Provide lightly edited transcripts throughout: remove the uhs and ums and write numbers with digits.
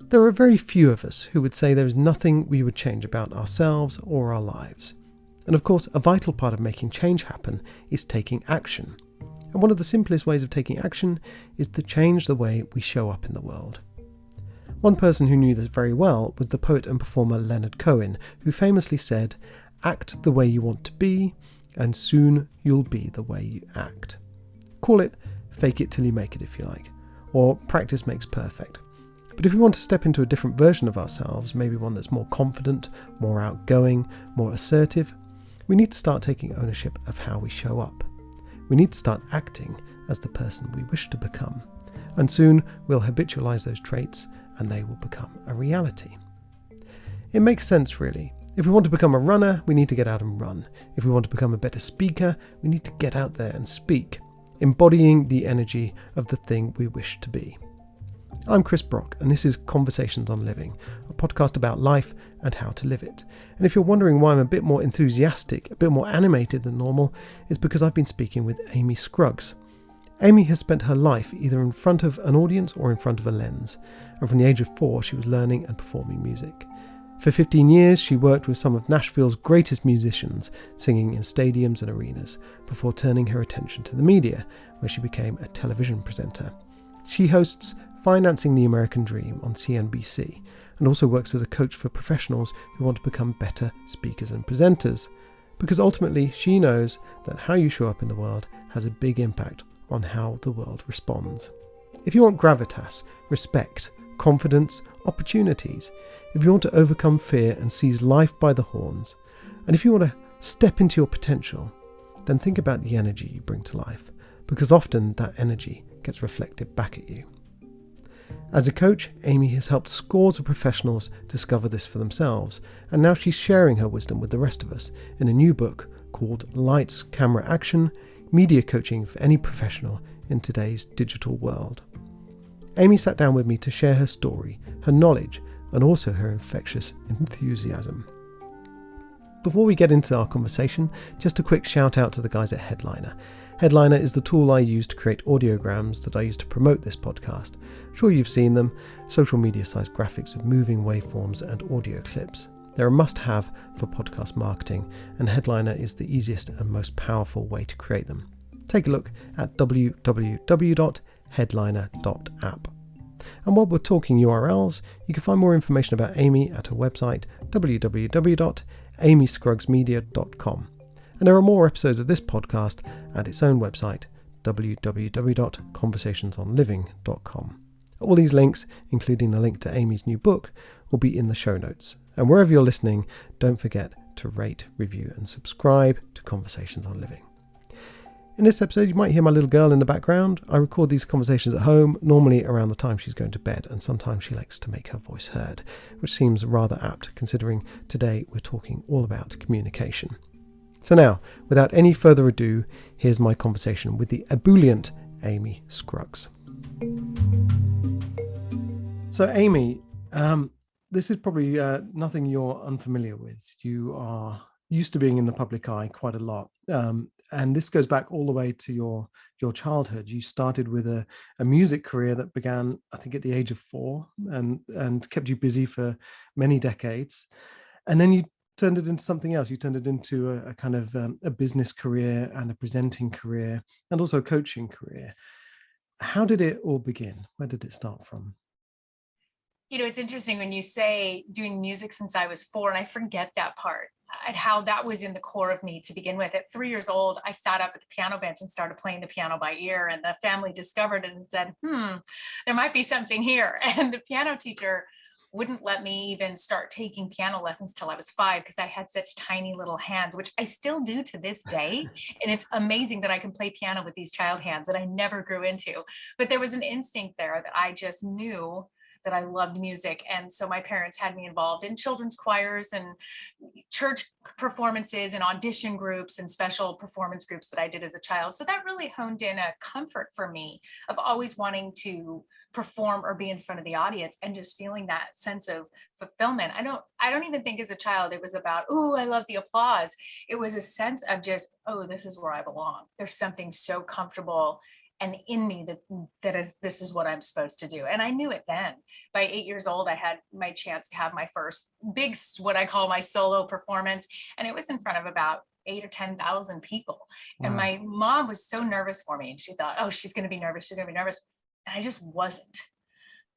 There are very few of us who would say there is nothing we would change about ourselves or our lives. And of course, a vital part of making change happen is taking action. And one of the simplest ways of taking action is to change the way we show up in the world. One person who knew this very well was the poet and performer Leonard Cohen, who famously said, "Act the way you want to be, and soon you'll be the way you act." Call it fake it till you make it if you like, or practice makes perfect. But if we want to step into a different version of ourselves, maybe one that's more confident, more outgoing, more assertive, we need to start taking ownership of how we show up. We need to start acting as the person we wish to become. And soon we'll habitualise those traits and they will become a reality. It makes sense, really. If we want to become a runner, we need to get out and run. If we want to become a better speaker, we need to get out there and speak, embodying the energy of the thing we wish to be. I'm Chris Brock, and this is Conversations on Living, a podcast about life and how to live it. And if you're wondering why I'm a bit more enthusiastic, a bit more animated than normal, it's because I've been speaking with Amy Scruggs. Amy has spent her life either in front of an audience or in front of a lens, and from the age of 4 she was learning and performing music. For 15 years she worked with some of Nashville's greatest musicians, singing in stadiums and arenas, before turning her attention to the media, where she became a television presenter. She hosts Financing the American Dream on CNBC, and also works as a coach for professionals who want to become better speakers and presenters, because ultimately she knows that how you show up in the world has a big impact on how the world responds. If you want gravitas, respect, confidence, opportunities, if you want to overcome fear and seize life by the horns, and if you want to step into your potential, then think about the energy you bring to life, because often that energy gets reflected back at you. As a coach, Amy has helped scores of professionals discover this for themselves, and now she's sharing her wisdom with the rest of us in a new book called Lights, Camera, Action: Media Coaching for Any Professional in Today's Digital World. Amy sat down with me to share her story, her knowledge, and also her infectious enthusiasm. Before we get into our conversation, just a quick shout out to the guys at Headliner. Headliner is the tool I use to create audiograms that I use to promote this podcast. I'm sure you've seen them, social media sized graphics with moving waveforms and audio clips. They're a must-have for podcast marketing, and Headliner is the easiest and most powerful way to create them. Take a look at www.headliner.app. And while we're talking URLs, you can find more information about Amy at her website, www.amyscruggsmedia.com. And there are more episodes of this podcast at its own website, www.conversationsonliving.com. All these links, including the link to Amy's new book, will be in the show notes. And wherever you're listening, don't forget to rate, review, and subscribe to Conversations on Living. In this episode, you might hear my little girl in the background. I record these conversations at home, normally around the time she's going to bed, and sometimes she likes to make her voice heard, which seems rather apt considering today we're talking all about communication. So now, without any further ado, here's my conversation with the ebullient Amy Scruggs. So Amy, this is probably nothing you're unfamiliar with. You are used to being in the public eye quite a lot. And this goes back all the way to your childhood. You started with a music career that began, I think, at the age of 4 and kept you busy for many decades. And then you turned it into something else. You turned it into a kind of a business career and a presenting career and also a coaching career. How did it all begin? Where did it start from? You know, it's interesting when you say doing music since I was 4, and I forget that part and how that was in the core of me to begin with. At 3 years old, I sat up at the piano bench and started playing the piano by ear, and the family discovered it and said, there might be something here. And the piano teacher wouldn't let me even start taking piano lessons till I was 5 because I had such tiny little hands, which I still do to this day. And it's amazing that I can play piano with these child hands that I never grew into. But there was an instinct there that I just knew that I loved music. And so my parents had me involved in children's choirs and church performances and audition groups and special performance groups that I did as a child. So that really honed in a comfort for me of always wanting to perform or be in front of the audience and just feeling that sense of fulfillment. I don't even think as a child it was about, oh, I love the applause. It was a sense of just, oh, this is where I belong. There's something so comfortable and in me this is what I'm supposed to do. And I knew it then. By 8 years old, I had my chance to have my first big, what I call my solo performance. And it was in front of about 8 or 10,000 people. Wow. And my mom was so nervous for me. And she thought, oh, she's going to be nervous. She's going to be nervous. And I just wasn't.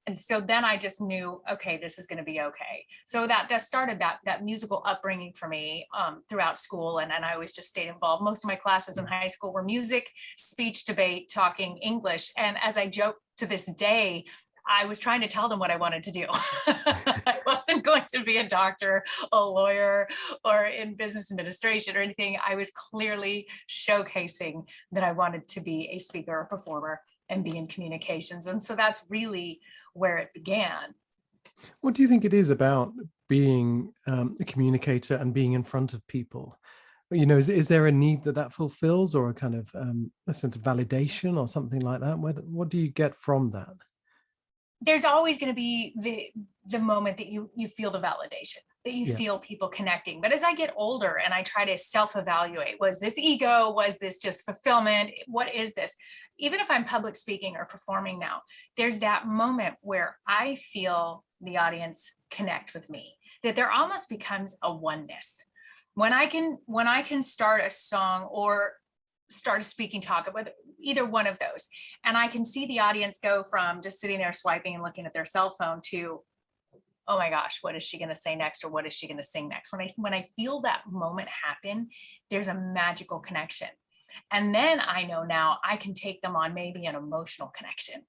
And so then I just knew, okay, this is going to be okay. So that started that musical upbringing for me throughout school. And I always just stayed involved. Most of my classes in high school were music, speech, debate, talking English. And as I joke to this day, I was trying to tell them what I wanted to do. I wasn't going to be a doctor, a lawyer, or in business administration or anything. I was clearly showcasing that I wanted to be a speaker or performer and be in communications. And so that's really where it began. What do you think it is about being a communicator and being in front of people? You know, is there a need that fulfills, or a kind of a sense of validation or something like that? What do you get from that? There's always going to be the moment that you feel the validation, that you feel people connecting. But as I get older and I try to self-evaluate, was this ego? Was this just fulfillment? What is this? Even if I'm public speaking or performing now, there's that moment where I feel the audience connect with me, that there almost becomes a oneness. When I can start a song or start a speaking talk with either one of those, and I can see the audience go from just sitting there swiping and looking at their cell phone to, oh my gosh, what is she going to say next? Or what is she going to sing next? When I feel that moment happen, there's a magical connection. And then I know now I can take them on maybe an emotional connection.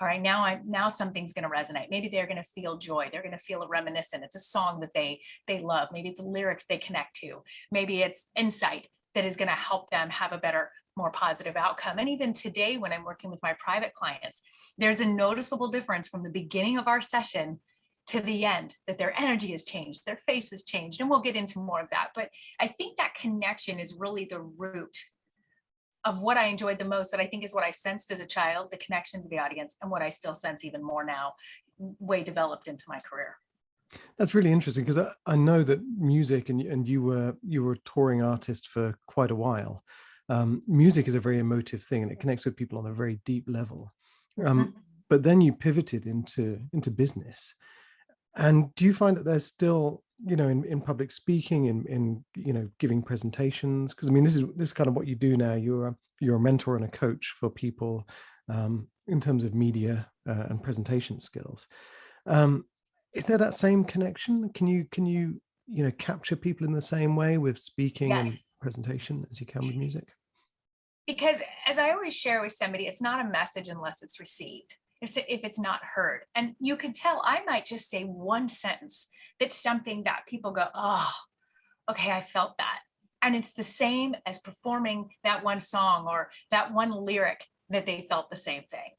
All right, now something's going to resonate. Maybe they're going to feel joy. They're going to feel a reminiscent. It's a song that they love. Maybe it's lyrics they connect to. Maybe it's insight that is going to help them have a better, more positive outcome. And even today, when I'm working with my private clients, there's a noticeable difference from the beginning of our session to the end, that their energy has changed, their face has changed. And we'll get into more of that. But I think that connection is really the root of what I enjoyed the most, that I think is what I sensed as a child, the connection to the audience, and what I still sense even more now, way developed into my career. That's really interesting, because I know that music, and you were a touring artist for quite a while. Music is a very emotive thing, and it connects with people on a very deep level. But then you pivoted into business. And do you find that there's still, you know, in public speaking, in you know, giving presentations? Because I mean, this is kind of what you do now. You're a mentor and a coach for people in terms of media and presentation skills. Is there that same connection? Can you capture people in the same way with speaking and presentation as you can with music? Because as I always share with somebody, it's not a message unless it's received, if it's not heard. And you can tell I might just say one sentence that's something that people go, oh, okay, I felt that. And it's the same as performing that one song or that one lyric that they felt the same thing.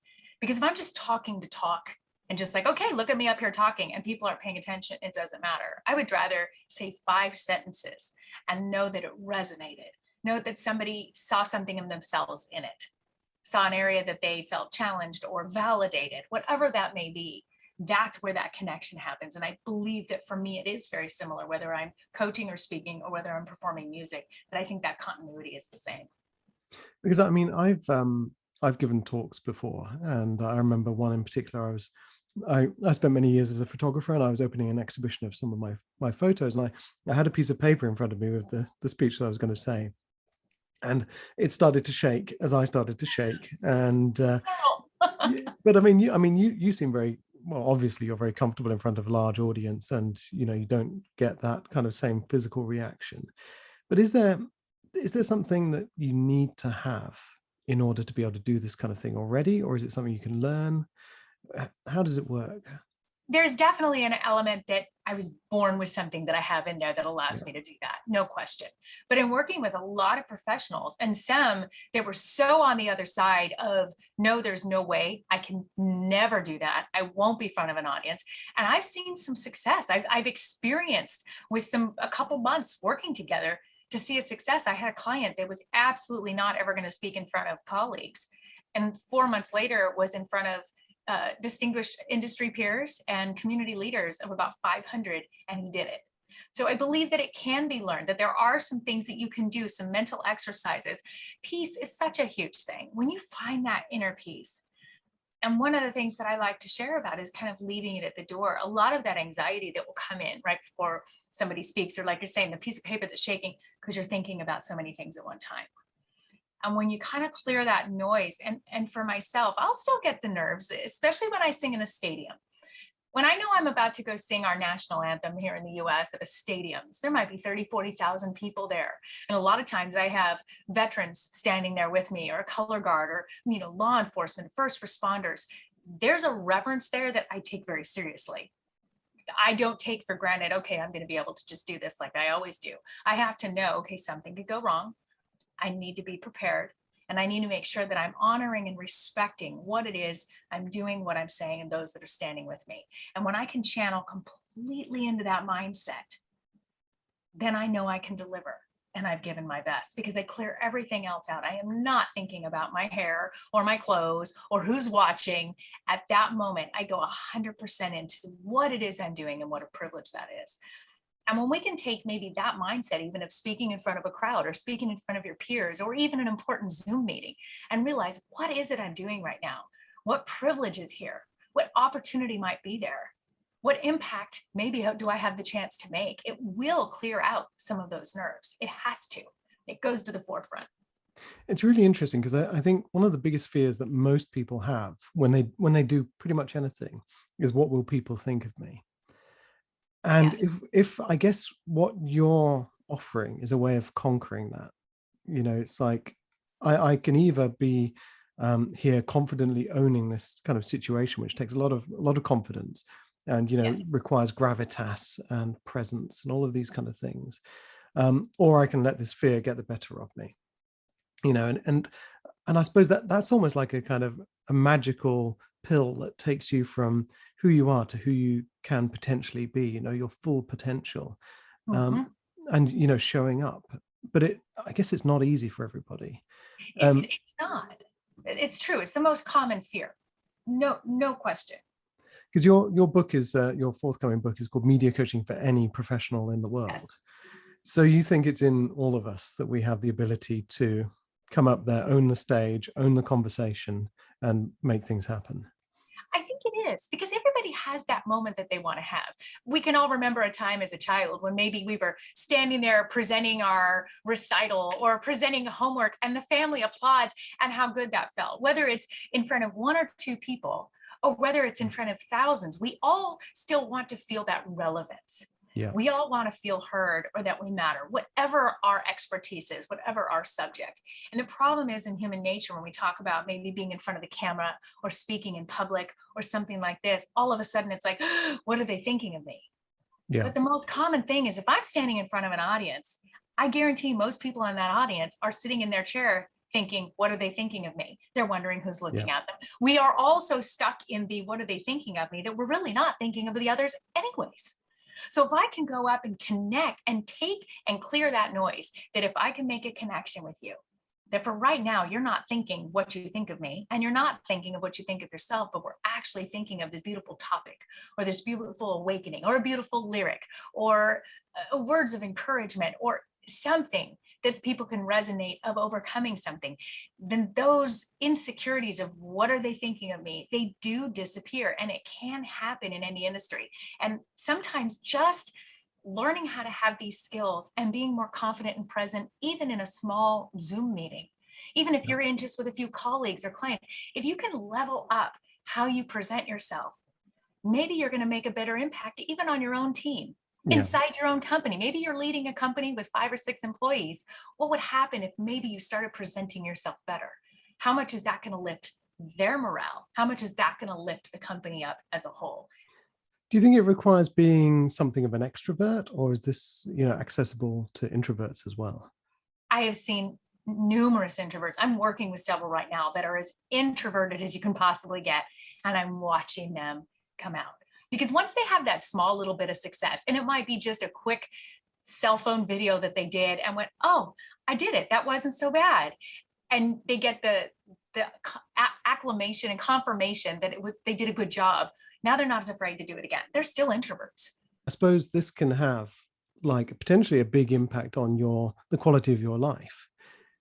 Because if I'm just talking to talk and just like, okay, look at me up here talking, and people aren't paying attention, it doesn't matter. I would rather say 5 sentences and know that it resonated. Know that somebody saw something in themselves in it, saw an area that they felt challenged or validated, whatever that may be. That's where that connection happens. And I believe that for me, it is very similar, whether I'm coaching or speaking or whether I'm performing music, that I think that continuity is the same. Because I mean, I've given talks before, and I remember one in particular. I spent many years as a photographer, and I was opening an exhibition of some of my photos, and I had a piece of paper in front of me with the speech that I was going to say. And it started to shake as I started to shake. And but I mean, you seem very well. Obviously, you're very comfortable in front of a large audience, and you don't get that kind of same physical reaction. But is there something that you need to have in order to be able to do this kind of thing already, or is it something you can learn? How does it work? There's definitely an element that I was born with something that I have in there that allows me to do that, no question. But in working with a lot of professionals, and some that were so on the other side of, no, there's no way, I can never do that. I won't be in front of an audience. And I've seen some success. I've experienced with a couple months working together to see a success. I had a client that was absolutely not ever going to speak in front of colleagues. And 4 months later was in front of distinguished industry peers and community leaders of about 500, and he did it. So I believe that it can be learned, that there are some things that you can do, some mental exercises. Peace is such a huge thing. When you find that inner peace, and one of the things that I like to share about is kind of leaving it at the door. A lot of that anxiety that will come in right before somebody speaks, or like you're saying, the piece of paper that's shaking because you're thinking about so many things at one time. And when you kind of clear that noise, and for myself, I'll still get the nerves, especially when I sing in a stadium. When I know I'm about to go sing our national anthem here in the US at a stadiums, there might be 30, 40,000 people there. And a lot of times I have veterans standing there with me, or a color guard, or law enforcement, first responders. There's a reverence there that I take very seriously. I don't take for granted, okay, I'm going to be able to just do this like I always do. I have to know, okay, something could go wrong. I need to be prepared. And I need to make sure that I'm honoring and respecting what it is I'm doing, what I'm saying, and those that are standing with me. And when I can channel completely into that mindset, then I know I can deliver, and I've given my best, because I clear everything else out. I am not thinking about my hair or my clothes or who's watching. At that moment, I go 100% into what it is I'm doing and what a privilege that is. And when we can take maybe that mindset, even of speaking in front of a crowd, or speaking in front of your peers, or even an important Zoom meeting, and realize, what is it I'm doing right now? What privilege is here? What opportunity might be there? What impact maybe do I have the chance to make? It will clear out some of those nerves. It has to. It goes to the forefront. It's really interesting, because I think one of the biggest fears that most people have when they do pretty much anything is, what will people think of me? And Yes. if I guess what you're offering is a way of conquering that, it's like, I can either be here confidently owning this kind of situation, which takes a lot of confidence, and Yes. requires gravitas and presence and all of these kind of things, or I can let this fear get the better of me, and I suppose that's almost like a kind of a magical pill that takes you from who you are to who you can potentially be, your full potential, um, Mhm. and showing up. But I guess it's not easy for everybody. It's not. It's true. It's the most common fear. No question. Because your book is your forthcoming book is called Media Coaching for Any Professional in the World. Yes. So you think it's in all of us that we have the ability to come up there, own the stage, own the conversation, and make things happen. I think it is, because everybody has that moment that they want to have. We can all remember a time as a child when maybe we were standing there presenting our recital or presenting homework, and the family applauds, and how good that felt. Whether it's in front of one or two people, or whether it's in front of thousands, we all still want to feel that relevance. Yeah. We all want to feel heard, or that we matter, whatever our expertise is, whatever our subject. And the problem is, in human nature, when we talk about maybe being in front of the camera, or speaking in public, or something like this, all of a sudden it's like, what are they thinking of me? Yeah. But the most common thing is, if I'm standing in front of an audience, I guarantee most people in that audience are sitting in their chair thinking, what are they thinking of me? They're wondering who's Yeah. looking at them. We are also stuck in the what are they thinking of me, that we're really not thinking of the others anyways. So if I can go up and connect and take and clear that noise, that if I can make a connection with you, that for right now, you're not thinking what you think of me, and you're not thinking of what you think of yourself, but we're actually thinking of this beautiful topic, or this beautiful awakening, or a beautiful lyric, or words of encouragement, or something that people can resonate of overcoming something, then those insecurities of what are they thinking of me, they do disappear. And it can happen in any industry. And sometimes just learning how to have these skills and being more confident and present, even in a small Zoom meeting, even if you're in just with a few colleagues or clients, if you can level up how you present yourself, maybe you're going to make a better impact even on your own team, Yeah. inside your own company. Maybe you're leading a company with 5 or 6 employees. What would happen if maybe you started presenting yourself better? How much is that going to lift their morale? How much is that going to lift the company up as a whole? Do you think it requires being something of an extrovert, or is this, accessible to introverts as well? I have seen numerous introverts. I'm working with several right now that are as introverted as you can possibly get. And I'm watching them come out. Because once they have that small little bit of success, and it might be just a quick cell phone video that they did and went, oh, I did it. That wasn't so bad. And they get the acclamation and confirmation that they did a good job. Now they're not as afraid to do it again. They're still introverts. I suppose this can have like potentially a big impact on the quality of your life.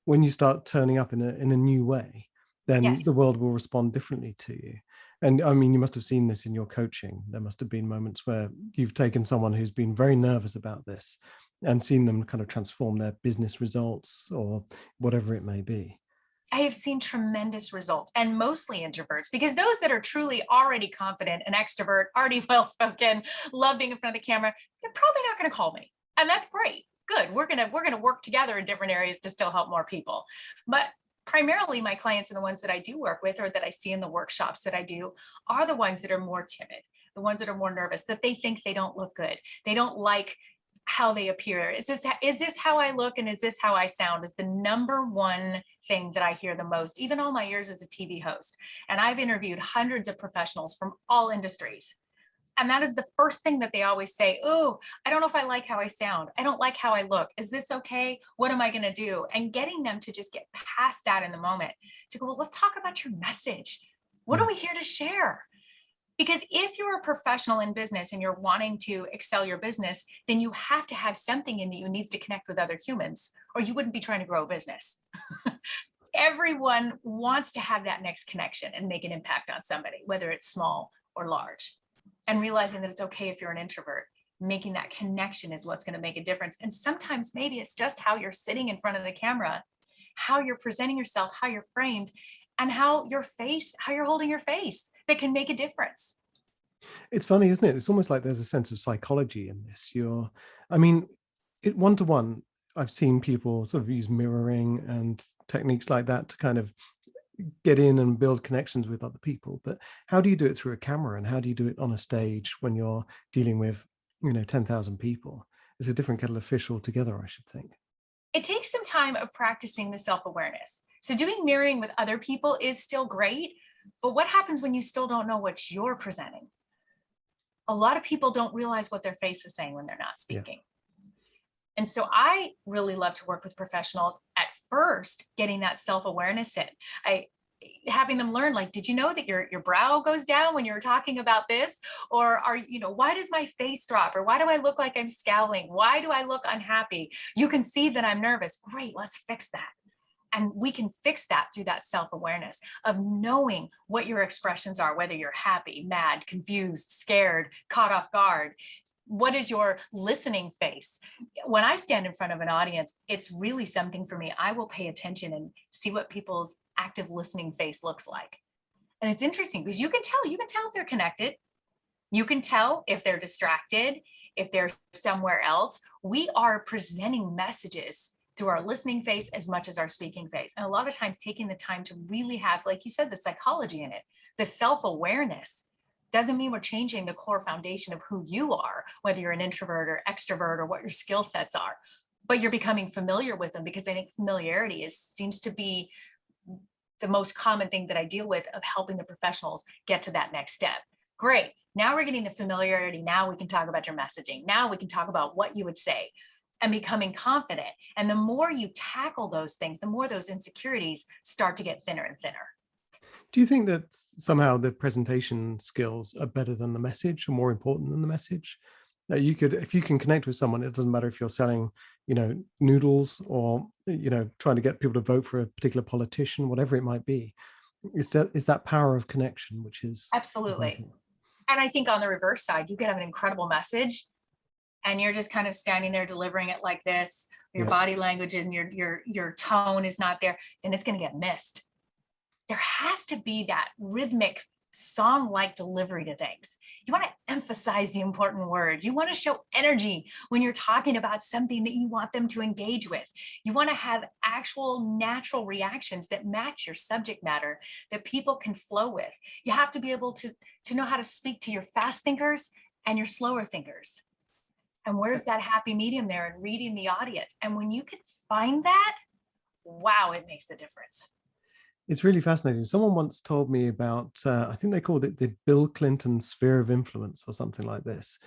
When you start turning up in a new way, then the Yes. world will respond differently to you. And I mean, you must have seen this in your coaching. There must have been moments where you've taken someone who's been very nervous about this and seen them kind of transform their business results or whatever it may be. I have seen tremendous results, and mostly introverts, because those that are truly already confident, an extrovert, already well spoken, love being in front of the camera, they're probably not going to call me. And that's great. Good. We're gonna work together in different areas to still help more people. But primarily my clients and the ones that I do work with or that I see in the workshops that I do are the ones that are more timid, the ones that are more nervous, that they think they don't look good. They don't like how they appear. Is this how I look and is this how I sound is the number one thing that I hear the most, even all my years as a TV host. And I've interviewed hundreds of professionals from all industries. And that is the first thing that they always say. Oh, I don't know if I like how I sound. I don't like how I look. Is this okay? What am I going to do? And getting them to just get past that in the moment to go, well, let's talk about your message. What are we here to share? Because if you're a professional in business and you're wanting to excel your business, then you have to have something in you needs to connect with other humans, or you wouldn't be trying to grow a business. Everyone wants to have that next connection and make an impact on somebody, whether it's small or large. And realizing that it's okay if you're an introvert, making that connection is what's going to make a difference. And sometimes maybe it's just how you're sitting in front of the camera, how you're presenting yourself, how you're framed, and how you're holding your face that can make a difference. It's funny, isn't it? It's almost like there's a sense of psychology in this. I mean, one to one, I've seen people sort of use mirroring and techniques like that to kind of get in and build connections with other people. But how do you do it through a camera, and how do you do it on a stage when you're dealing with, 10,000 people? It's a different kettle of fish altogether, I should think. It takes some time of practicing the self-awareness. So doing mirroring with other people is still great, but what happens when you still don't know what you're presenting? A lot of people don't realize what their face is saying when they're not Yeah. speaking. And so I really love to work with professionals at first, getting that self-awareness in. Having them learn, like, did you know that your brow goes down when you're talking about this? Or why does my face drop? Or why do I look like I'm scowling? Why do I look unhappy? You can see that I'm nervous. Great, let's fix that. And we can fix that through that self-awareness of knowing what your expressions are, whether you're happy, mad, confused, scared, caught off guard. What is your listening face? When I stand in front of an audience, it's really something for me. I will pay attention and see what people's active listening face looks like. And it's interesting because you can tell if they're connected. You can tell if they're distracted, if they're somewhere else. We are presenting messages through our listening face as much as our speaking face. And a lot of times taking the time to really have, like you said, the psychology in it, the self-awareness doesn't mean we're changing the core foundation of who you are, whether you're an introvert or extrovert or what your skill sets are, but you're becoming familiar with them, because I think familiarity seems to be the most common thing that I deal with of helping the professionals get to that next step. Great. Now we're getting the familiarity. Now we can talk about your messaging. Now we can talk about what you would say and becoming confident. And the more you tackle those things, the more those insecurities start to get thinner and thinner. Do you think that somehow the presentation skills are better than the message, or more important than the message? That if you can connect with someone, it doesn't matter if you're selling, noodles or, trying to get people to vote for a particular politician, whatever it might be. Is that power of connection, which is Absolutely. important. And I think on the reverse side, you can have an incredible message and you're just kind of standing there delivering it like this, your body language and your tone is not there, then it's going to get missed. There has to be that rhythmic song-like delivery to things. You want to emphasize the important words. You want to show energy when you're talking about something that you want them to engage with. You want to have actual natural reactions that match your subject matter that people can flow with. You have to be able to know how to speak to your fast thinkers and your slower thinkers. And where's that happy medium there in reading the audience? And when you can find that, wow, it makes a difference. It's really fascinating. Someone once told me about, I think they called it the Bill Clinton sphere of influence or something like this.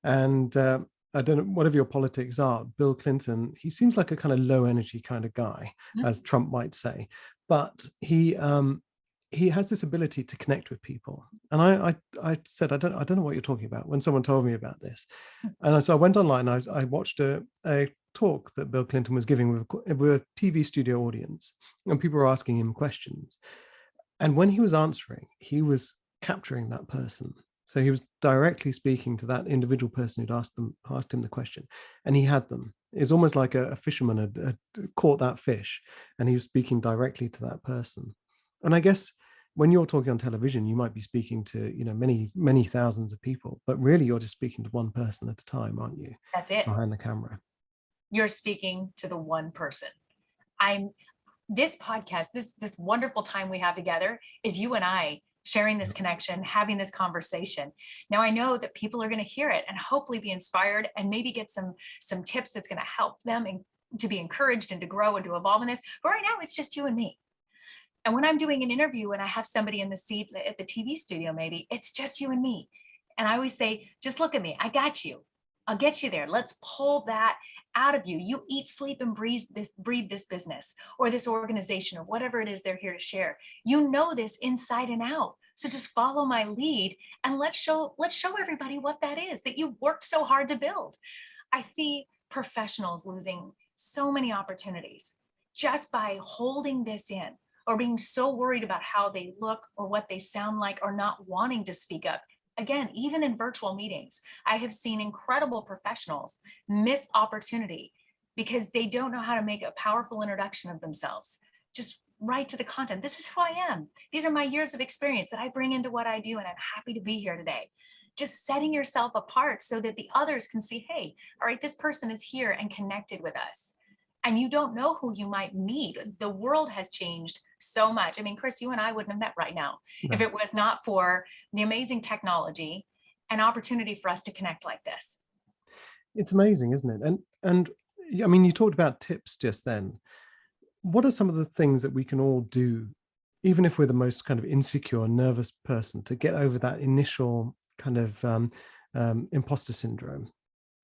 And I don't know, whatever your politics are, Bill Clinton, he seems like a kind of low energy kind of guy, as Trump might say. But he he has this ability to connect with people. And I said, I don't know what you're talking about when someone told me about this. And so I went online, I watched a talk that Bill Clinton was giving with a TV studio audience, and people were asking him questions. And when he was answering, he was capturing that person. So he was directly speaking to that individual person who'd asked him the question, and he had them. It's almost like a fisherman had caught that fish, and he was speaking directly to that person. And I guess when you're talking on television, you might be speaking to, many thousands of people, but really you're just speaking to one person at a time, aren't you? That's it. Behind the camera. You're speaking to the one person. This podcast, this wonderful time we have together is you and I sharing this connection, having this conversation. Now I know that people are going to hear it and hopefully be inspired and maybe get some tips that's going to help them and to be encouraged and to grow and to evolve in this. But right now it's just you and me. And when I'm doing an interview and I have somebody in the seat at the TV studio, maybe it's just you and me. And I always say, just look at me. I got you. I'll get you there. Let's pull that out of you. You eat, sleep, and breathe this business or this organization or whatever it is they're here to share. You know this inside and out. So just follow my lead and let's show everybody what that is that you've worked so hard to build. I see professionals losing so many opportunities just by holding this in or being so worried about how they look or what they sound like or not wanting to speak up. Again, even in virtual meetings, I have seen incredible professionals miss opportunity because they don't know how to make a powerful introduction of themselves. Just right to the content. This is who I am. These are my years of experience that I bring into what I do, and I'm happy to be here today. Just setting yourself apart so that the others can see, hey, all right, this person is here and connected with us. And you don't know who you might meet. The world has changed so much. I mean, Chris, you and I wouldn't have met right now if it was not for the amazing technology and opportunity for us to connect like this. It's amazing, isn't it? And I mean, you talked about tips just then. What are some of the things that we can all do, even if we're the most kind of insecure, nervous person, to get over that initial kind of imposter syndrome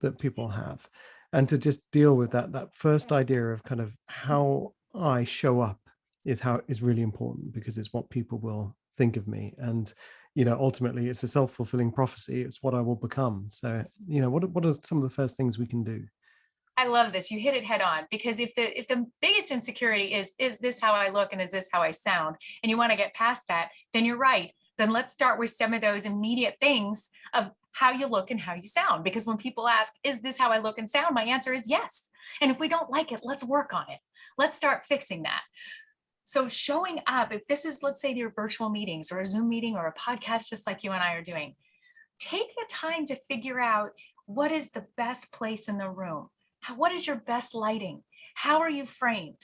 that people have, and to just deal with that first idea of kind of how I show up is really important, because it's what people will think of me, and ultimately it's a self-fulfilling prophecy. It's what I will become. So what are some of the first things we can do? I love this. You hit it head on, because if the biggest insecurity is this how I look and is this how I sound, and you want to get past that, then you're right. Then let's start with some of those immediate things of how you look and how you sound. Because when people ask, is this how I look and sound? My answer is yes. And if we don't like it, let's work on it. Let's start fixing that. So showing up, if this is, let's say, your virtual meetings or a Zoom meeting or a podcast, just like you and I are doing, take the time to figure out what is the best place in the room. What is your best lighting? How are you framed?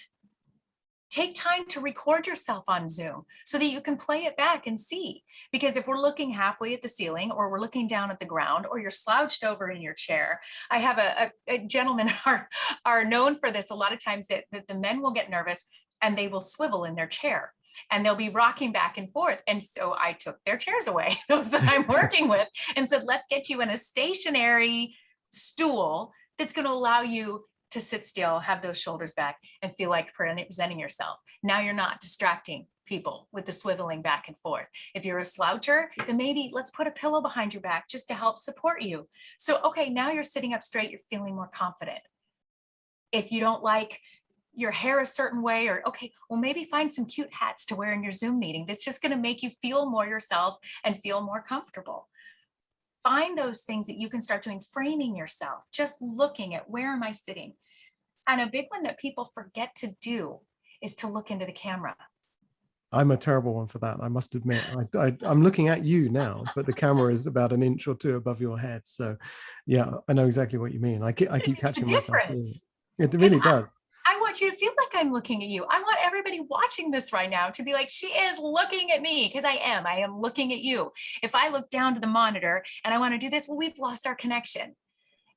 Take time to record yourself on Zoom so that you can play it back and see. Because if we're looking halfway at the ceiling, or we're looking down at the ground, or you're slouched over in your chair, I have a gentleman are known for this a lot of times, that the men will get nervous and they will swivel in their chair and they'll be rocking back and forth. And so I took their chairs away, those that I'm working with, and said, let's get you in a stationary stool that's going to allow you to sit still, have those shoulders back, and feel like presenting yourself. Now you're not distracting people with the swiveling back and forth. If you're a sloucher, then maybe let's put a pillow behind your back just to help support you. So, okay, now you're sitting up straight, you're feeling more confident. If you don't like your hair a certain way, or okay, well, maybe find some cute hats to wear in your Zoom meeting that's just going to make you feel more yourself and feel more comfortable. Find those things that you can start doing, framing yourself, just looking at where am I sitting. And a big one that people forget to do is to look into the camera. I'm a terrible one for that, I must admit. I'm looking at you now, but the camera is about an inch or two above your head. So yeah, I know exactly what you mean. I keep catching myself. It really does. I want you to feel like I'm looking at you. I want everybody watching this right now to be like, she is looking at me, because I am looking at you. If I look down to the monitor and I want to do this, well, we've lost our connection.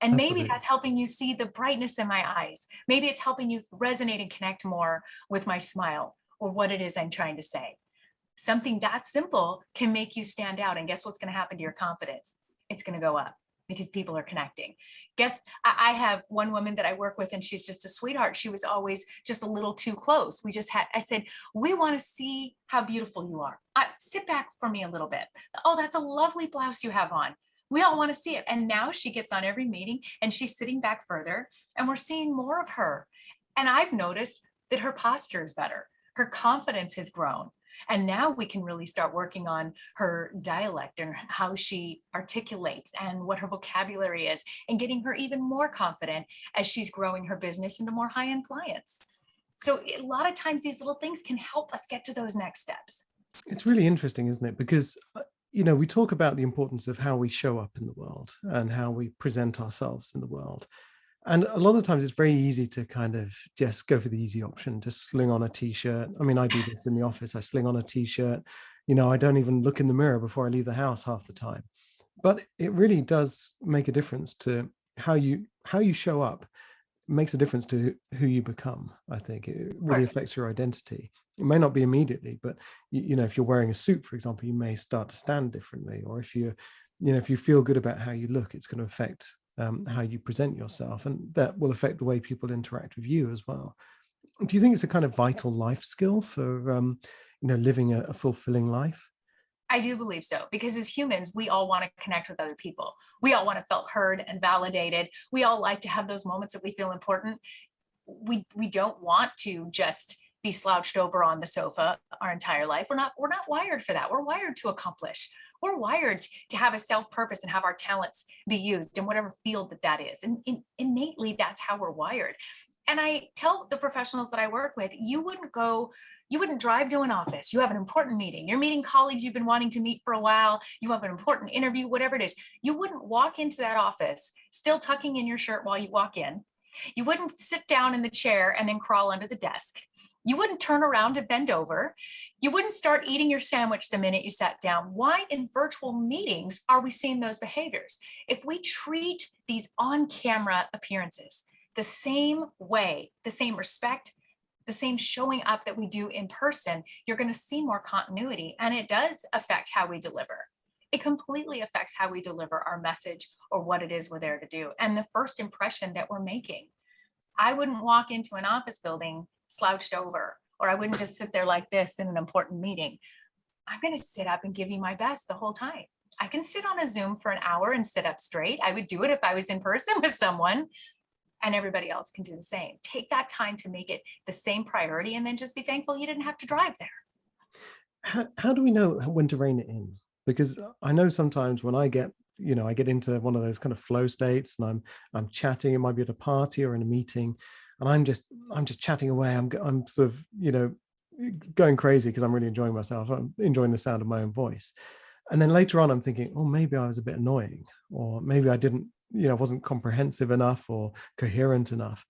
And maybe that's helping you see the brightness in my eyes. Maybe it's helping you resonate and connect more with my smile or what it is I'm trying to say. Something that simple can make you stand out. And guess what's going to happen to your confidence? It's going to go up. because people are connecting. I have one woman that I work with, and she's just a sweetheart. She was always just a little too close. I said, we want to see how beautiful you are. Sit back for me a little bit. Oh, that's a lovely blouse you have on. We all want to see it. And now she gets on every meeting and she's sitting back further, and we're seeing more of her. And I've noticed that her posture is better. Her confidence has grown. And now we can really start working on her dialect and how she articulates and what her vocabulary is, and getting her even more confident as she's growing her business into more high-end clients. So a lot of times these little things can help us get to those next steps. It's really interesting, isn't it? Because, we talk about the importance of how we show up in the world and how we present ourselves in the world. And a lot of times it's very easy to kind of just go for the easy option, just sling on a t-shirt. I mean, I do this in the office. I sling on a t-shirt. I don't even look in the mirror before I leave the house half the time. But it really does make a difference to how you show up. It makes a difference to who you become. I think it really affects your identity. It may not be immediately, but if you're wearing a suit, for example, you may start to stand differently. Or if you feel good about how you look, it's going to affect how you present yourself, and that will affect the way people interact with you as well. Do you think it's a kind of vital life skill for living a fulfilling life? I do believe so, because as humans, we all want to connect with other people. We all want to feel heard and validated. We all like to have those moments that we feel important. We don't want to just be slouched over on the sofa our entire life. We're not wired for that. We're wired to accomplish. We're wired to have a self-purpose and have our talents be used in whatever field that is. And innately, that's how we're wired. And I tell the professionals that I work with, you wouldn't drive to an office. You have an important meeting. You're meeting colleagues you've been wanting to meet for a while. You have an important interview, whatever it is. You wouldn't walk into that office still tucking in your shirt while you walk in. You wouldn't sit down in the chair and then crawl under the desk. You wouldn't turn around and bend over. You wouldn't start eating your sandwich the minute you sat down. Why in virtual meetings are we seeing those behaviors? If we treat these on-camera appearances the same way, the same respect, the same showing up that we do in person, you're going to see more continuity, and it does affect how we deliver. It completely affects how we deliver our message or what it is we're there to do, and the first impression that we're making. I wouldn't walk into an office building slouched over, or I wouldn't just sit there like this in an important meeting. I'm going to sit up and give you my best the whole time. I can sit on a Zoom for an hour and sit up straight. I would do it if I was in person with someone, and everybody else can do the same. Take that time to make it the same priority, and then just be thankful you didn't have to drive there. How do we know when to rein it in? Because I know sometimes when I get into one of those kind of flow states, and I'm chatting, it might be at a party or in a meeting, and I'm just chatting away. I'm sort of, going crazy because I'm really enjoying myself. I'm enjoying the sound of my own voice. And then later on, I'm thinking, oh, maybe I was a bit annoying, or maybe I didn't, wasn't comprehensive enough or coherent enough.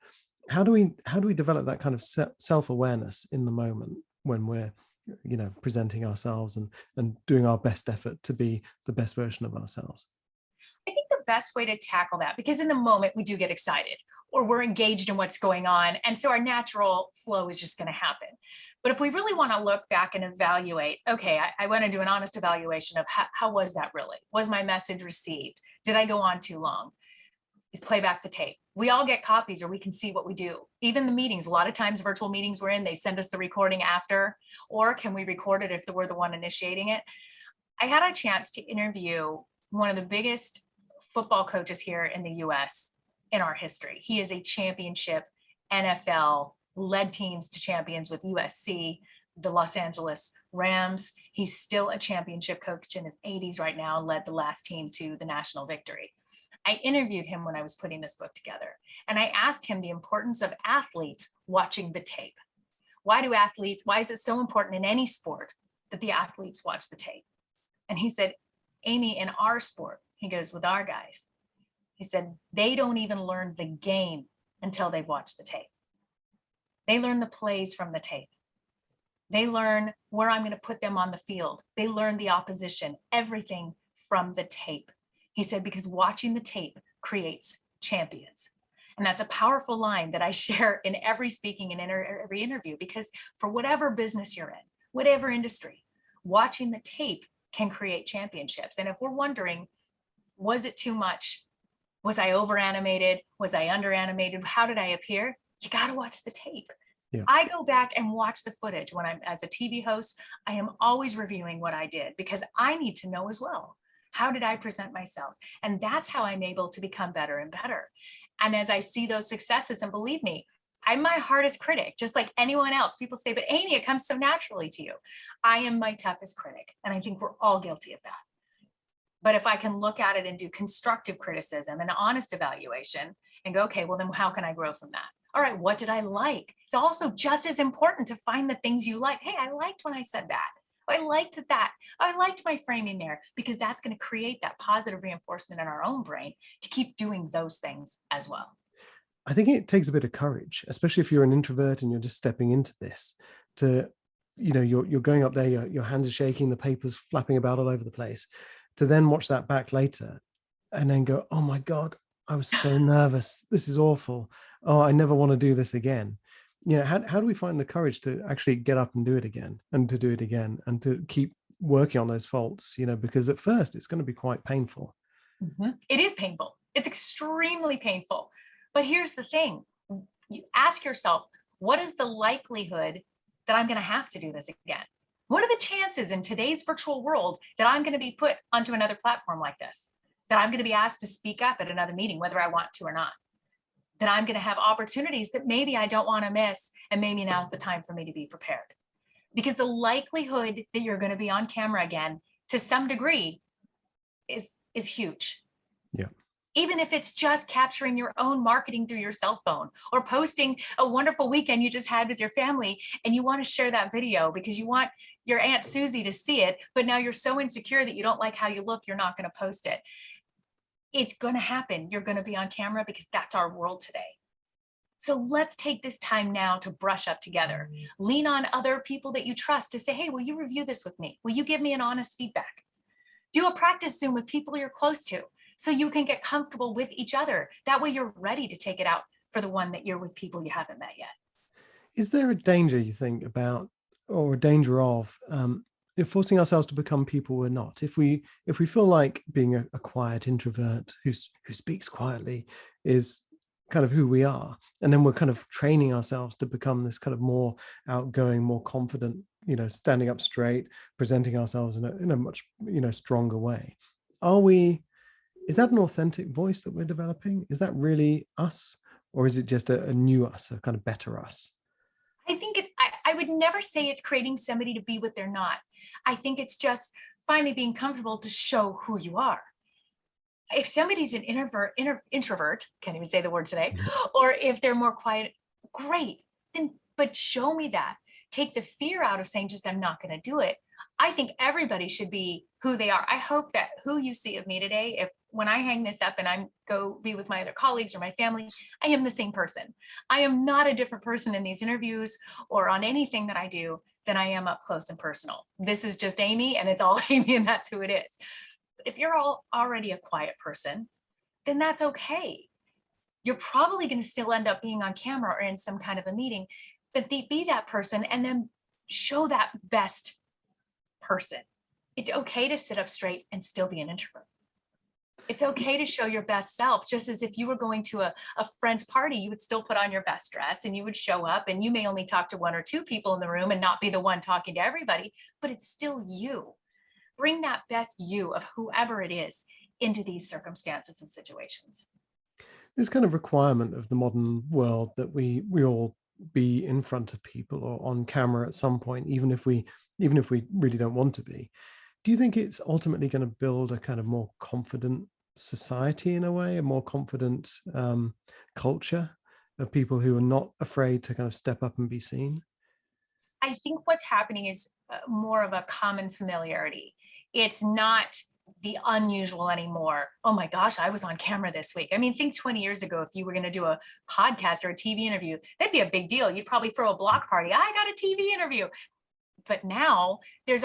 How do we develop that kind of self-awareness in the moment when we're, presenting ourselves and doing our best effort to be the best version of ourselves? I think the best way to tackle that, because in the moment we do get excited or we're engaged in what's going on, and so our natural flow is just going to happen. But if we really want to look back and evaluate, okay, I want to do an honest evaluation of how was that really? Was my message received? Did I go on too long? Is play back the tape. We all get copies, or we can see what we do. Even the meetings, a lot of times virtual meetings we're in, they send us the recording after, or can we record it if we're the one initiating it? I had a chance to interview one of the biggest football coaches here in the US in our history. He is a championship NFL, led teams to champions with USC, the Los Angeles Rams. He's still a championship coach in his 80s right now, led the last team to the national victory. I interviewed him when I was putting this book together, and I asked him the importance of athletes watching the tape. Why is it so important in any sport that the athletes watch the tape? And he said, Amy, in our sport, he goes, with our guys, he said, they don't even learn the game until they've watched the tape. They learn the plays from the tape. They learn where I'm going to put them on the field. They learn the opposition, everything from the tape. He said, because watching the tape creates champions. And that's a powerful line that I share in every speaking and every interview, because for whatever business you're in, whatever industry, watching the tape can create championships. And if we're wondering, was it too much Was I over animated? Was I under animated? How did I appear? You got to watch the tape. Yeah. I go back and watch the footage when I'm as a TV host. I am always reviewing what I did because I need to know as well. How did I present myself? And that's how I'm able to become better and better. And as I see those successes, and believe me, I'm my hardest critic, just like anyone else. People say, but Amy, it comes so naturally to you. I am my toughest critic. And I think we're all guilty of that. But if I can look at it and do constructive criticism and honest evaluation and go, okay, well, then how can I grow from that? All right, what did I like? It's also just as important to find the things you like. Hey, I liked when I said that. I liked that. I liked my framing there, because that's going to create that positive reinforcement in our own brain to keep doing those things as well. I think it takes a bit of courage, especially if you're an introvert and you're just stepping into this, to, you're going up there, your hands are shaking, the paper's flapping about all over the place, to then watch that back later and then go, oh my God, I was so nervous. This is awful. Oh, I never want to do this again. How do we find the courage to actually get up and do it again, and to do it again, and to keep working on those faults, because at first it's going to be quite painful. Mm-hmm. It is painful. It's extremely painful. But here's the thing. You ask yourself, what is the likelihood that I'm going to have to do this again? What are the chances in today's virtual world that I'm going to be put onto another platform like this, that I'm going to be asked to speak up at another meeting, whether I want to or not, that I'm going to have opportunities that maybe I don't want to miss, and maybe now's the time for me to be prepared? Because the likelihood that you're going to be on camera again, to some degree, is huge. Yeah. Even if it's just capturing your own marketing through your cell phone, or posting a wonderful weekend you just had with your family and you want to share that video because you want your Aunt Susie to see it, but now you're so insecure that you don't like how you look, you're not going to post it. It's going to happen. You're going to be on camera because that's our world today. So let's take this time now to brush up together. Lean on other people that you trust to say, hey, will you review this with me? Will you give me an honest feedback? Do a practice Zoom with people you're close to, so you can get comfortable with each other. That way you're ready to take it out for the one that you're with people you haven't met yet. Is there a danger, you think, about, or a danger of, if forcing ourselves to become people we're not? If we feel like being a quiet introvert who speaks quietly is kind of who we are, and then we're kind of training ourselves to become this kind of more outgoing, more confident, standing up straight, presenting ourselves in a much stronger way. Is that an authentic voice that we're developing? Is that really us, or is it just a new us, a kind of better us? I think I would never say it's creating somebody to be what they're not. I think it's just finally being comfortable to show who you are. If somebody's an introvert, can't even say the word today, or if they're more quiet, great, but show me that. Take the fear out of saying just, I'm not going to do it. I think everybody should be who they are. I hope that who you see of me today, if when I hang this up and I'm go be with my other colleagues or my family, I am the same person. I am not a different person in these interviews or on anything that I do than I am up close and personal. This is just Amy, and it's all Amy, and that's who it is. If you're already a quiet person, then that's okay. You're probably going to still end up being on camera or in some kind of a meeting, but be that person and then show that best person. It's okay to sit up straight and still be an introvert. It's okay to show your best self, just as if you were going to a friend's party, you would still put on your best dress and you would show up, and you may only talk to one or two people in the room and not be the one talking to everybody, but it's still you. Bring that best you of whoever it is into these circumstances and situations. This kind of requirement of the modern world that we all be in front of people or on camera at some point, even if we really don't want to be. Do you think it's ultimately going to build a kind of more confident society in a way, a more confident culture of people who are not afraid to kind of step up and be seen? I think what's happening is more of a common familiarity. It's not the unusual anymore. Oh my gosh, I was on camera this week. I mean, think 20 years ago, if you were going to do a podcast or a TV interview, that'd be a big deal. You'd probably throw a block party. I got a TV interview. But now there's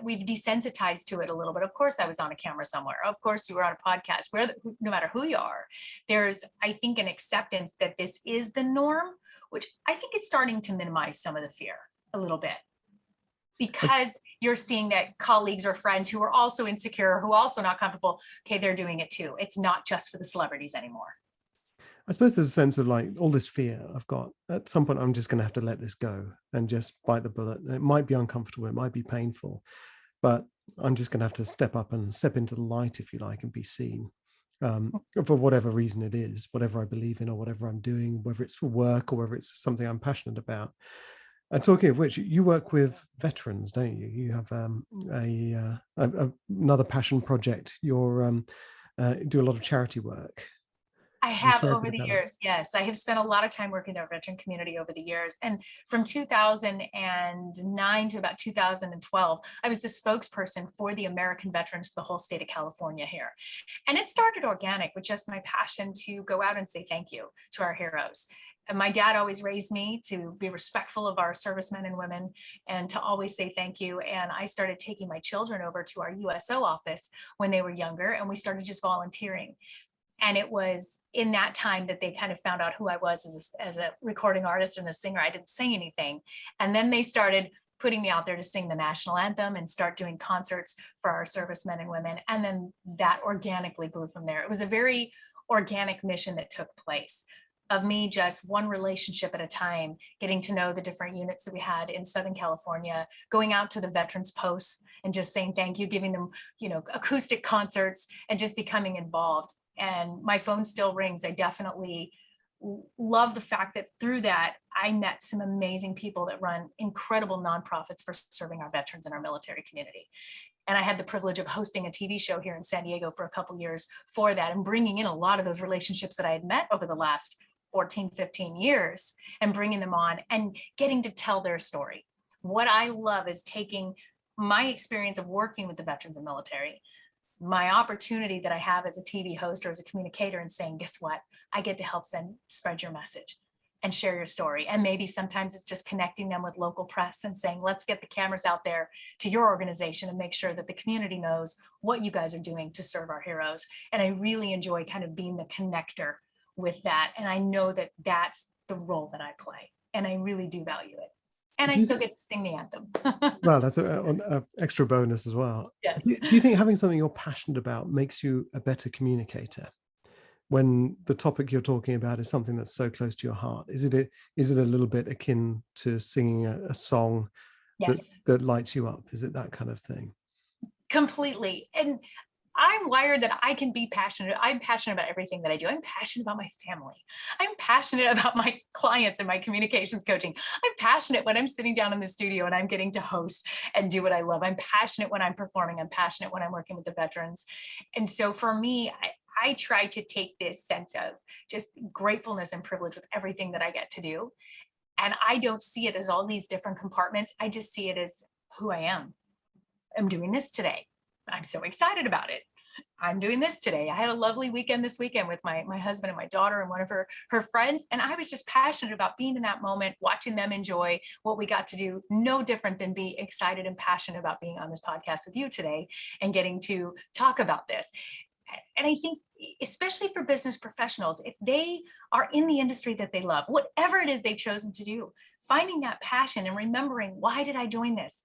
we've desensitized to it a little bit. Of course, I was on a camera somewhere. Of course, you were on a podcast. No matter who you are, there's, I think, an acceptance that this is the norm, which I think is starting to minimize some of the fear a little bit. because you're seeing that colleagues or friends who are also insecure, who are also not comfortable, okay, they're doing it too. It's not just for the celebrities anymore. I suppose there's a sense of like all this fear I've got. At some point, I'm just going to have to let this go and just bite the bullet. It might be uncomfortable, it might be painful, but I'm just going to have to step up and step into the light, if you like, and be seen, for whatever reason it is, whatever I believe in or whatever I'm doing, whether it's for work or whether it's something I'm passionate about. And talking of which, you work with veterans, don't you? You have another passion project. You do a lot of charity work. I have over the years. Yes, I have spent a lot of time working with our veteran community over the years. And from 2009 to about 2012, I was the spokesperson for the American veterans for the whole state of California here. And it started organic with just my passion to go out and say thank you to our heroes. And my dad always raised me to be respectful of our servicemen and women and to always say thank you. And I started taking my children over to our USO office when they were younger, and we started just volunteering. And it was in that time that they kind of found out who I was as a recording artist and a singer. I didn't sing anything. And then they started putting me out there to sing the national anthem and start doing concerts for our servicemen and women. And then that organically grew from there. It was a very organic mission that took place of me just one relationship at a time, getting to know the different units that we had in Southern California, going out to the veterans posts and just saying thank you, giving them, acoustic concerts and just becoming involved. And my phone still rings. I definitely love the fact that through that, I met some amazing people that run incredible nonprofits for serving our veterans in our military community. And I had the privilege of hosting a TV show here in San Diego for a couple of years for that and bringing in a lot of those relationships that I had met over the last 14, 15 years and bringing them on and getting to tell their story. What I love is taking my experience of working with the veterans and military, my opportunity that I have as a TV host or as a communicator, and saying, guess what? I get to help spread your message and share your story. And maybe sometimes it's just connecting them with local press and saying, let's get the cameras out there to your organization and make sure that the community knows what you guys are doing to serve our heroes. And I really enjoy kind of being the connector with that. And I know that that's the role that I play. And I really do value it. And I still get to sing the anthem. Well, that's an extra bonus as well. Yes. Do you think having something you're passionate about makes you a better communicator when the topic you're talking about is something that's so close to your heart? Is it a little bit akin to singing a song that lights you up? Is it that kind of thing? Completely. And I'm wired that I can be passionate. I'm passionate about everything that I do. I'm passionate about my family. I'm passionate about my clients and my communications coaching. I'm passionate when I'm sitting down in the studio and I'm getting to host and do what I love. I'm passionate when I'm performing. I'm passionate when I'm working with the veterans. And so for me, I try to take this sense of just gratefulness and privilege with everything that I get to do. And I don't see it as all these different compartments. I just see it as who I am. I'm doing this today. I'm so excited about it. I'm doing this today. I had a lovely weekend this weekend with my husband and my daughter and one of her friends. And I was just passionate about being in that moment, watching them enjoy what we got to do. No different than be excited and passionate about being on this podcast with you today and getting to talk about this. And I think, especially for business professionals, if they are in the industry that they love, whatever it is they've chosen to do, finding that passion and remembering, why did I join this?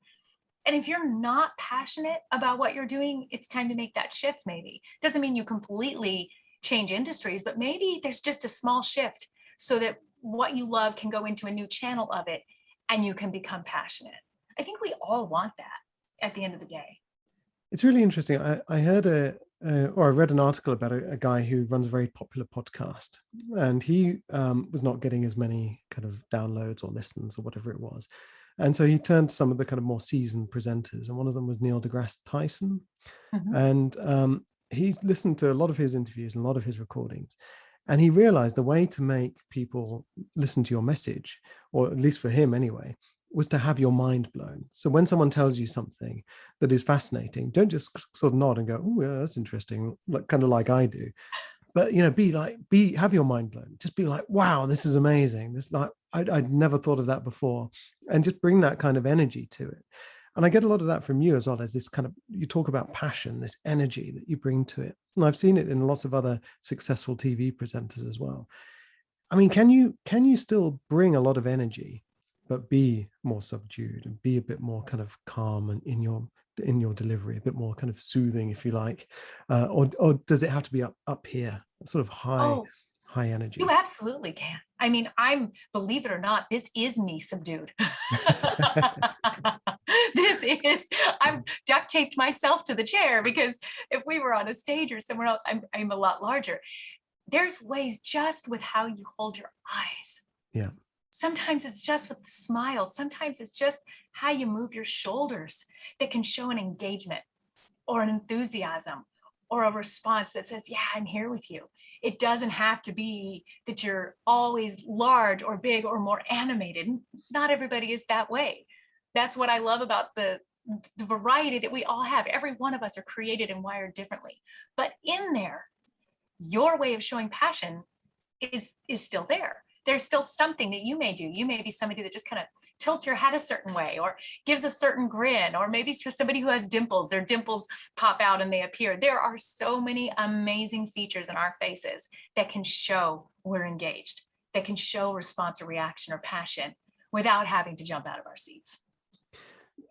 And if you're not passionate about what you're doing, it's time to make that shift. Maybe doesn't mean you completely change industries, but maybe there's just a small shift so that what you love can go into a new channel of it and you can become passionate. I think we all want that at the end of the day. It's really interesting. I heard I read an article about a guy who runs a very popular podcast, and he was not getting as many kind of downloads or listens or whatever it was. And so he turned to some of the kind of more seasoned presenters, and one of them was Neil deGrasse Tyson. Mm-hmm. And he listened to a lot of his interviews and a lot of his recordings, and he realized the way to make people listen to your message, or at least for him anyway, was to have your mind blown. So when someone tells you something that is fascinating, don't just sort of nod and go, oh, yeah, that's interesting, kind of like I do. But, have your mind blown. Just be like, wow, this is amazing. This, like, I'd never thought of that before. And just bring that kind of energy to it. And I get a lot of that from you as well, as this kind of, you talk about passion, this energy that you bring to it. And I've seen it in lots of other successful TV presenters as well. I mean, can you still bring a lot of energy but be more subdued and be a bit more kind of calm and in your delivery, a bit more kind of soothing, if you like, or does it have to be up here, sort of high Oh, you energy? absolutely can. I mean, believe it or not, this is me subdued. I'm duct taped myself to the chair because if we were on a stage or somewhere else, I'm a lot larger. There's ways just with how you hold your eyes. Yeah. Sometimes it's just with the smile. Sometimes it's just how you move your shoulders that can show an engagement or an enthusiasm or a response that says, yeah, I'm here with you. It doesn't have to be that you're always large or big or more animated. Not everybody is that way. That's what I love about the variety that we all have. Every one of us are created and wired differently. But in there, your way of showing passion is still there. There's still something that you may do. You may be somebody that just kind of tilts your head a certain way or gives a certain grin, or maybe somebody who has dimples, their dimples pop out and they appear. There are so many amazing features in our faces that can show we're engaged, that can show response or reaction or passion without having to jump out of our seats.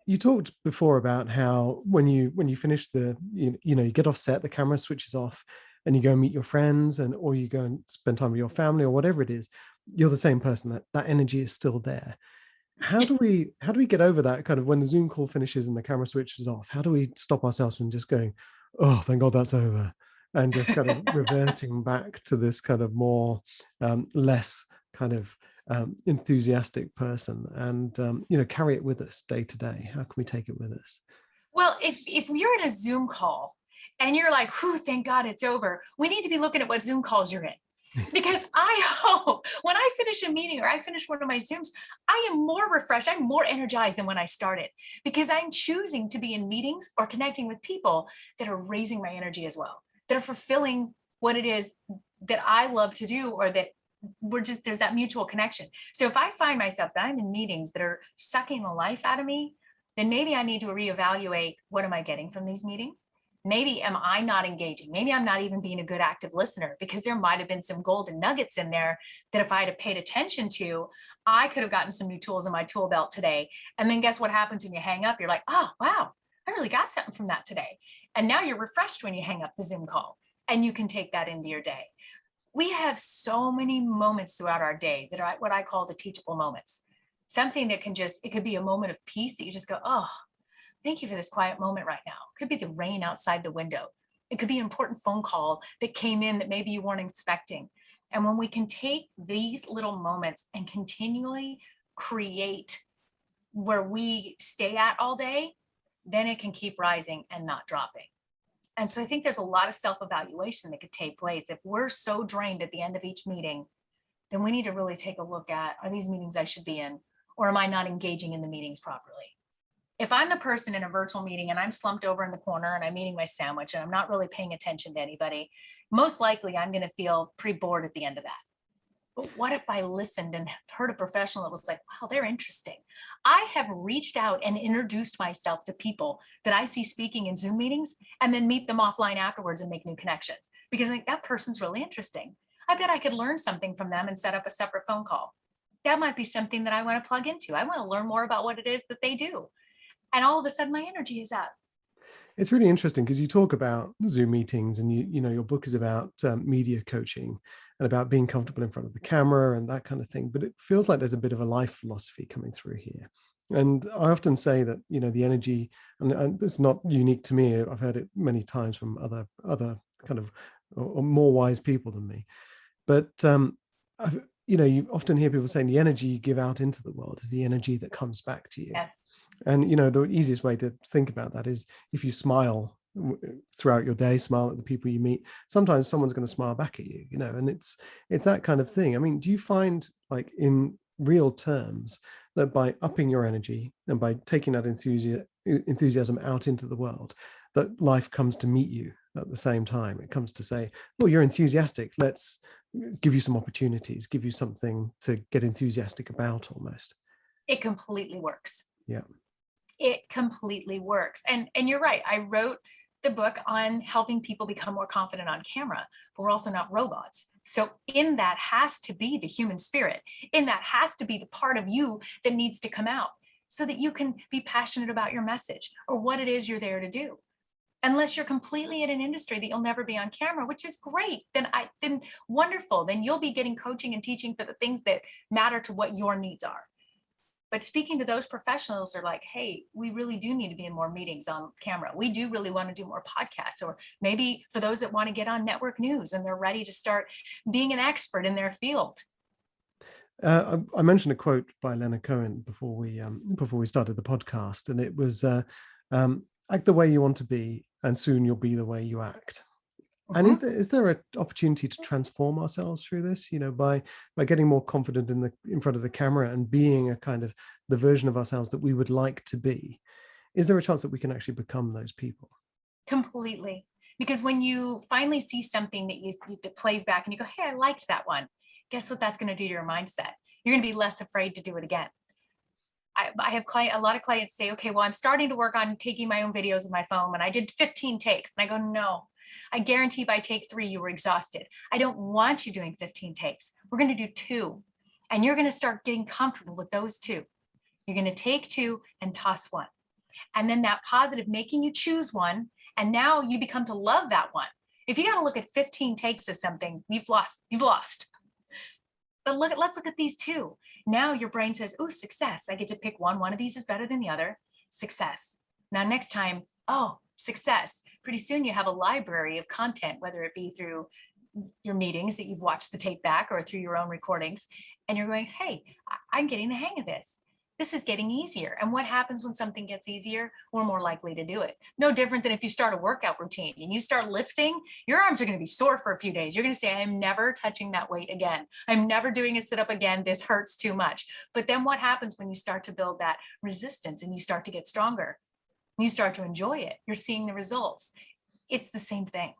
You talked before about how when you finish you get off set, the camera switches off and you go and meet your friends, and or you go and spend time with your family or whatever it is, you're the same person. That energy is still there. How do we get over that kind of when the Zoom call finishes and the camera switches off? How do we stop ourselves from just going, oh, thank God that's over, and just kind of reverting back to this kind of more less kind of enthusiastic person, and carry it with us day to day? How can we take it with us? Well, if you're in a Zoom call and you're like, whew, thank God it's over, we need to be looking at what Zoom calls you're in. Because I hope when I finish a meeting or I finish one of my Zooms, I am more refreshed, I'm more energized than when I started, because I'm choosing to be in meetings or connecting with people that are raising my energy as well, that are fulfilling what it is that I love to do, or that there's that mutual connection. So if I find myself that I'm in meetings that are sucking the life out of me, then maybe I need to reevaluate, what am I getting from these meetings? Maybe am I not engaging? Maybe I'm not even being a good active listener, because there might have been some golden nuggets in there that if I had paid attention to, I could have gotten some new tools in my tool belt today. And then guess what happens when you hang up? You're like, oh, wow, I really got something from that today. And now you're refreshed when you hang up the Zoom call, and you can take that into your day. We have so many moments throughout our day that are what I call the teachable moments. Something that it could be a moment of peace that you just go, oh, thank you for this quiet moment right now. It could be the rain outside the window. It could be an important phone call that came in that maybe you weren't expecting. And when we can take these little moments and continually create where we stay at all day, then it can keep rising and not dropping. And so I think there's a lot of self-evaluation that could take place. If we're so drained at the end of each meeting, then we need to really take a look at, are these meetings I should be in, or am I not engaging in the meetings properly? If I'm the person in a virtual meeting and I'm slumped over in the corner and I'm eating my sandwich and I'm not really paying attention to anybody, most likely I'm going to feel pretty bored at the end of that. But what if I listened and heard a professional that was like, wow, they're interesting. I have reached out and introduced myself to people that I see speaking in Zoom meetings, and then meet them offline afterwards and make new connections, because I think that person's really interesting. I bet I could learn something from them and set up a separate phone call. That might be something that I want to plug into. I want to learn more about what it is that they do. And all of a sudden my energy is up. It's really interesting because you talk about Zoom meetings, and your book is about media coaching and about being comfortable in front of the camera and that kind of thing. But it feels like there's a bit of a life philosophy coming through here. And I often say that the energy, and it's not unique to me. I've heard it many times from other kind of or more wise people than me. But you often hear people saying the energy you give out into the world is the energy that comes back to you. Yes. And the easiest way to think about that is if you smile throughout your day, smile at the people you meet, sometimes someone's going to smile back at you, and it's that kind of thing. I mean, do you find, like, in real terms, that by upping your energy and by taking that enthusiasm out into the world, that life comes to meet you at the same time? It comes to say, oh, you're enthusiastic, let's give you some opportunities, give you something to get enthusiastic about, almost. It completely works. Yeah. It completely works. And you're right. I wrote the book on helping people become more confident on camera, but we're also not robots. So in that has to be the human spirit. In that has to be the part of you that needs to come out so that you can be passionate about your message or what it is you're there to do. Unless you're completely in an industry that you'll never be on camera, which is great, then wonderful. Then you'll be getting coaching and teaching for the things that matter to what your needs are. But speaking to those professionals are like, hey, we really do need to be in more meetings on camera. We do really want to do more podcasts, or maybe for those that want to get on network news and they're ready to start being an expert in their field. I mentioned a quote by Leonard Cohen before we started the podcast, and it was act the way you want to be, and soon you'll be the way you act. And is there an opportunity to transform ourselves through this, by getting more confident in front of the camera and being a kind of the version of ourselves that we would like to be? Is there a chance that we can actually become those people? Completely. Because when you finally see something that plays back and you go, hey, I liked that one, guess what that's going to do to your mindset? You're going to be less afraid to do it again. I have a lot of clients say, okay, well, I'm starting to work on taking my own videos with my phone, and I did 15 takes. And I go, no, I guarantee by take 3, you were exhausted. I don't want you doing 15 takes. We're going to do 2. And you're going to start getting comfortable with those 2. You're going to take 2 and toss 1. And then that positive making you choose one. And now you become to love that one. If you got to look at 15 takes of something, you've lost. But let's look at these 2. Now your brain says, oh, success. I get to pick one. One of these is better than the other. Success. Now, next time, oh, success. Pretty soon you have a library of content, whether it be through your meetings that you've watched the tape back or through your own recordings. And you're going, hey, I'm getting the hang of this. This is getting easier. And what happens when something gets easier? We're more likely to do it. No different than if you start a workout routine and you start lifting, your arms are going to be sore for a few days. You're going to say, I'm never touching that weight again. I'm never doing a sit-up again. This hurts too much. But then what happens when you start to build that resistance and you start to get stronger? You start to enjoy it. You're seeing the results. It's the same thing.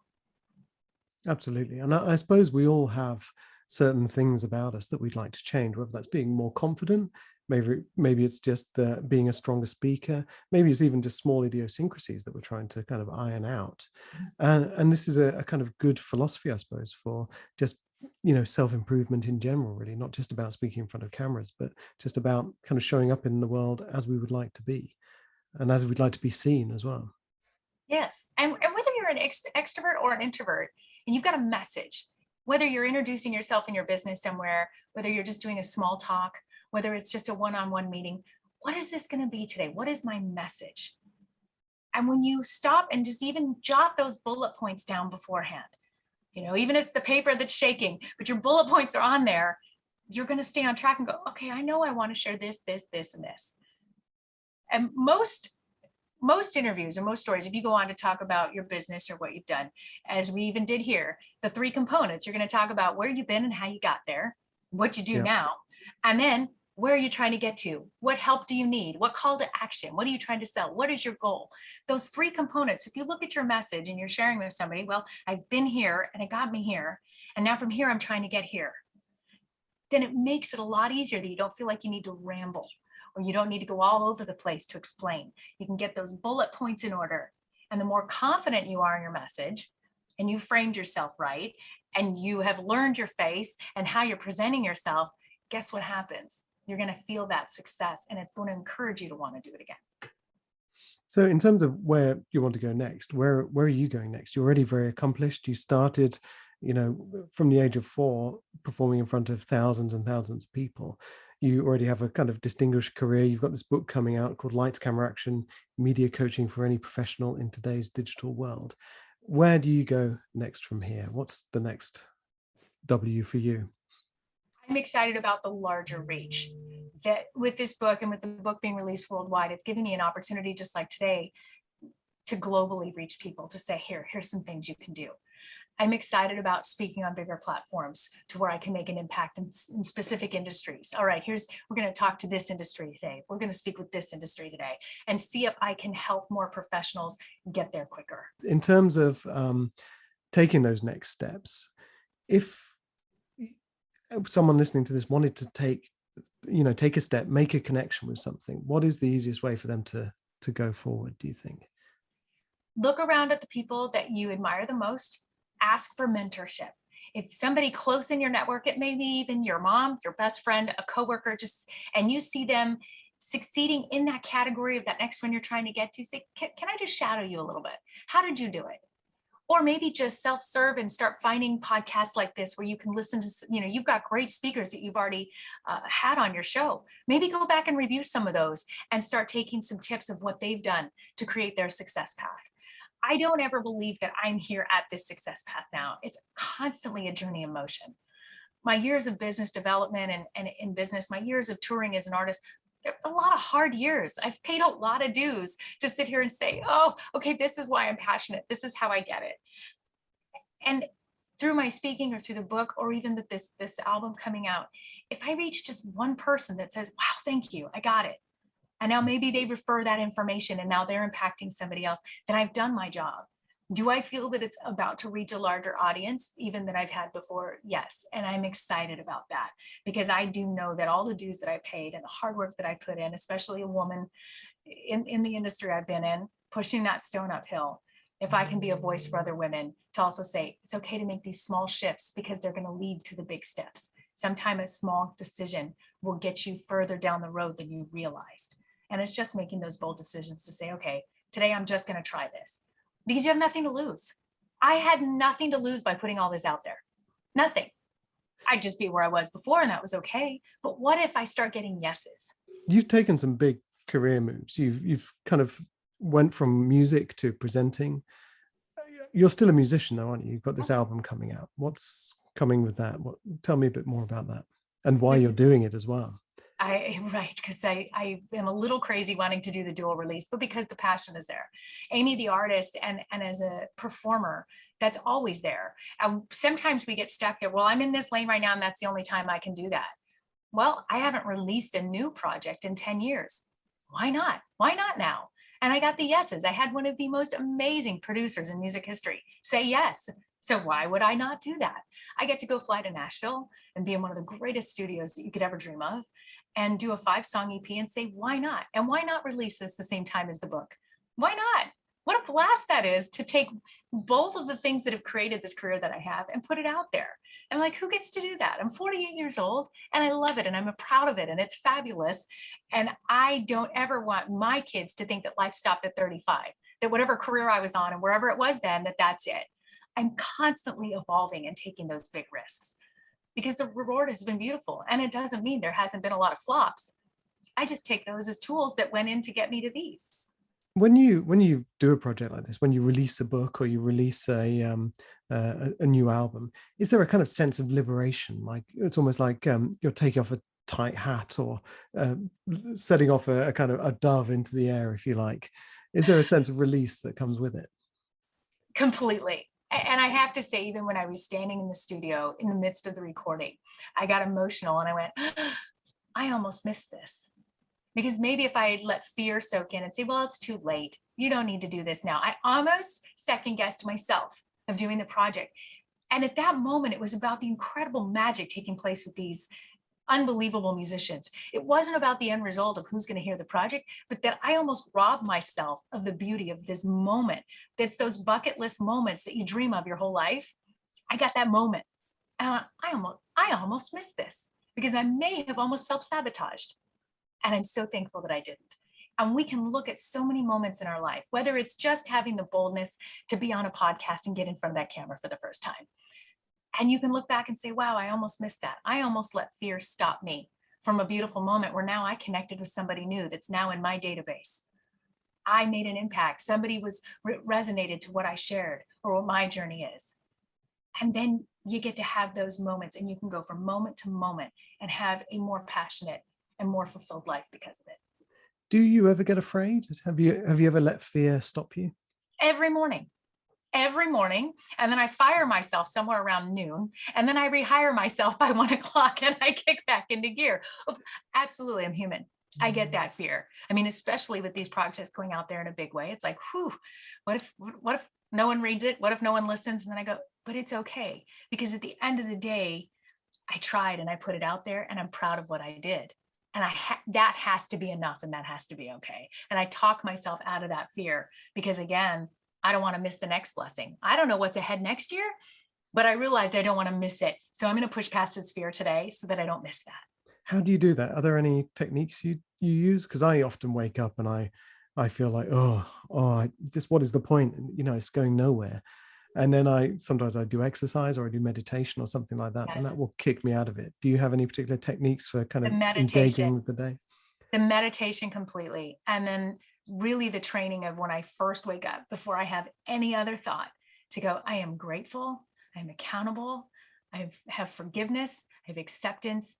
Absolutely. And I suppose we all have certain things about us that we'd like to change, whether that's being more confident, maybe it's just being a stronger speaker, maybe it's even just small idiosyncrasies that we're trying to kind of iron out. And this is a kind of good philosophy, I suppose, for just self-improvement in general, really, not just about speaking in front of cameras, but just about kind of showing up in the world as we would like to be and as we'd like to be seen as well. Yes. And whether you're an extrovert or an introvert, and you've got a message, whether you're introducing yourself in your business somewhere, whether you're just doing a small talk, whether it's just a one-on-one meeting, what is this going to be today? What is my message? And when you stop and just even jot those bullet points down beforehand, even if it's the paper that's shaking, but your bullet points are on there, you're going to stay on track and go, okay, I know I want to share this, this, this, and this. And most interviews or most stories, if you go on to talk about your business or what you've done, as we even did here, the 3 components, you're going to talk about where you've been and how you got there, what you do now, and then where are you trying to get to? What help do you need? What call to action? What are you trying to sell? What is your goal? Those 3 components, if you look at your message and you're sharing with somebody, well, I've been here and it got me here, and now from here, I'm trying to get here. Then it makes it a lot easier that you don't feel like you need to ramble, or you don't need to go all over the place to explain. You can get those bullet points in order. And the more confident you are in your message, and you framed yourself right, and you have learned your face and how you're presenting yourself, guess what happens? You're going to feel that success, and it's going to encourage you to want to do it again. So in terms of where you want to go next, where are you going next? You're already very accomplished. You started, from the age of 4, performing in front of thousands and thousands of people. You already have a kind of distinguished career. You've got this book coming out called Lights, Camera, Action, Media Coaching for Any Professional in Today's Digital World. Where do you go next from here? What's the next W for you? I'm excited about the larger reach that with this book, and with the book being released worldwide, it's giving me an opportunity, just like today, to globally reach people, to say, here's some things you can do. I'm excited about speaking on bigger platforms to where I can make an impact in specific industries. All right, we're going to talk to this industry today. We're going to speak with this industry today and see if I can help more professionals get there quicker. In terms of taking those next steps, if someone listening to this wanted to take a step, make a connection with something, what is the easiest way for them to go forward, do you think? Look around at the people that you admire the most. Ask for mentorship. If somebody close in your network, it may be even your mom, your best friend, a coworker, and you see them succeeding in that category of that next one you're trying to get to, say, can I just shadow you a little bit? How did you do it? Or maybe just self-serve and start finding podcasts like this where you can listen to, you've got great speakers that you've already had on your show. Maybe go back and review some of those and start taking some tips of what they've done to create their success path. I don't ever believe that I'm here at this success path now. It's constantly a journey in motion. My years of business development and in business, my years of touring as an artist, they're a lot of hard years. I've paid a lot of dues to sit here and say, oh, okay, this is why I'm passionate. This is how I get it. And through my speaking or through the book, or even this album coming out, if I reach just one person that says, wow, thank you, I got it. And now maybe they refer that information and now they're impacting somebody else, then I've done my job. Do I feel that it's about to reach a larger audience even than I've had before? Yes. And I'm excited about that because I do know that all the dues that I paid and the hard work that I put in, especially a woman in the industry I've been in, pushing that stone uphill, if I can be a voice for other women to also say, it's okay to make these small shifts because they're going to lead to the big steps. Sometimes a small decision will get you further down the road than you realized. And it's just making those bold decisions to say, okay, today I'm just going to try this. Because you have nothing to lose. I had nothing to lose by putting all this out there. Nothing. I'd just be where I was before and that was okay. But what if I start getting yeses? You've taken some big career moves. You've kind of went from music to presenting. You're still a musician though, aren't you? You've got this album coming out. What's coming with that? Tell me a bit more about that and why you're doing it as well. Right, because I am a little crazy wanting to do the dual release, but because the passion is there. Amy, the artist, and as a performer, that's always there. And sometimes we get stuck there. Well, I'm in this lane right now, and that's the only time I can do that. Well, I haven't released a new project in 10 years. Why not? Why not now? And I got the yeses. I had one of the most amazing producers in music history say yes. So why would I not do that? I get to go fly to Nashville and be in one of the greatest studios that you could ever dream of and do a 5-song EP and say, why not? And why not release this the same time as the book? Why not? What a blast that is to take both of the things that have created this career that I have and put it out there. And like, who gets to do that? I'm 48 years old and I love it and I'm proud of it and it's fabulous. And I don't ever want my kids to think that life stopped at 35, that whatever career I was on and wherever it was then, that's it. I'm constantly evolving and taking those big risks because the reward has been beautiful. And it doesn't mean there hasn't been a lot of flops. I just take those as tools that went in to get me to these. When you do a project like this, when you release a book or you release a new album, is there a kind of sense of liberation? Like it's almost like you're taking off a tight hat or setting off a kind of a dove into the air, if you like. Is there a sense of release that comes with it? Completely. And I have to say, even when I was standing in the studio in the midst of the recording, I got emotional and I went, I almost missed this. Because maybe if I had let fear soak in and say, well, it's too late. You don't need to do this now. I almost second guessed myself of doing the project. And at that moment, it was about the incredible magic taking place with these unbelievable musicians. It wasn't about the end result of who's going to hear the project, but that I almost robbed myself of the beauty of this moment. That's those bucket list moments that you dream of your whole life. I got that moment. And I almost missed this because I may have almost self-sabotaged. And I'm so thankful that I didn't. And we can look at so many moments in our life, whether it's just having the boldness to be on a podcast and get in front of that camera for the first time. And you can look back and say, wow, I almost missed that. I almost let fear stop me from a beautiful moment where now I connected with somebody new that's now in my database. I made an impact. Somebody was resonated to what I shared or what my journey is. And then you get to have those moments and you can go from moment to moment and have a more passionate and more fulfilled life because of it. Do you ever get afraid? Have you ever let fear stop you? Every morning. And then I fire myself somewhere around noon. And then I rehire myself by 1 o'clock and I kick back into gear. Absolutely. I'm human. I get that fear. I mean, especially with these projects going out there in a big way, it's like, whew, what if no one reads it? What if no one listens? And then I go, but it's okay. Because at the end of the day, I tried and I put it out there and I'm proud of what I did. And that has to be enough and that has to be okay. And I talk myself out of that fear because again, I don't want to miss the next blessing. I don't know what's ahead next year, but I realized I don't want to miss it. So I'm going to push past this fear today so that I don't miss that. How do you do that? Are there any techniques you use? Because I often wake up and I feel like, just what is the point? And, it's going nowhere. And then sometimes I do exercise or I do meditation or something like that, and Yes. that will kick me out of it. Do you have any particular techniques for kind The of meditation, engaging with the day? the meditation completely. And then really the training of when I first wake up, before I have any other thought, to go, I am grateful, I'm accountable, have forgiveness, I have acceptance.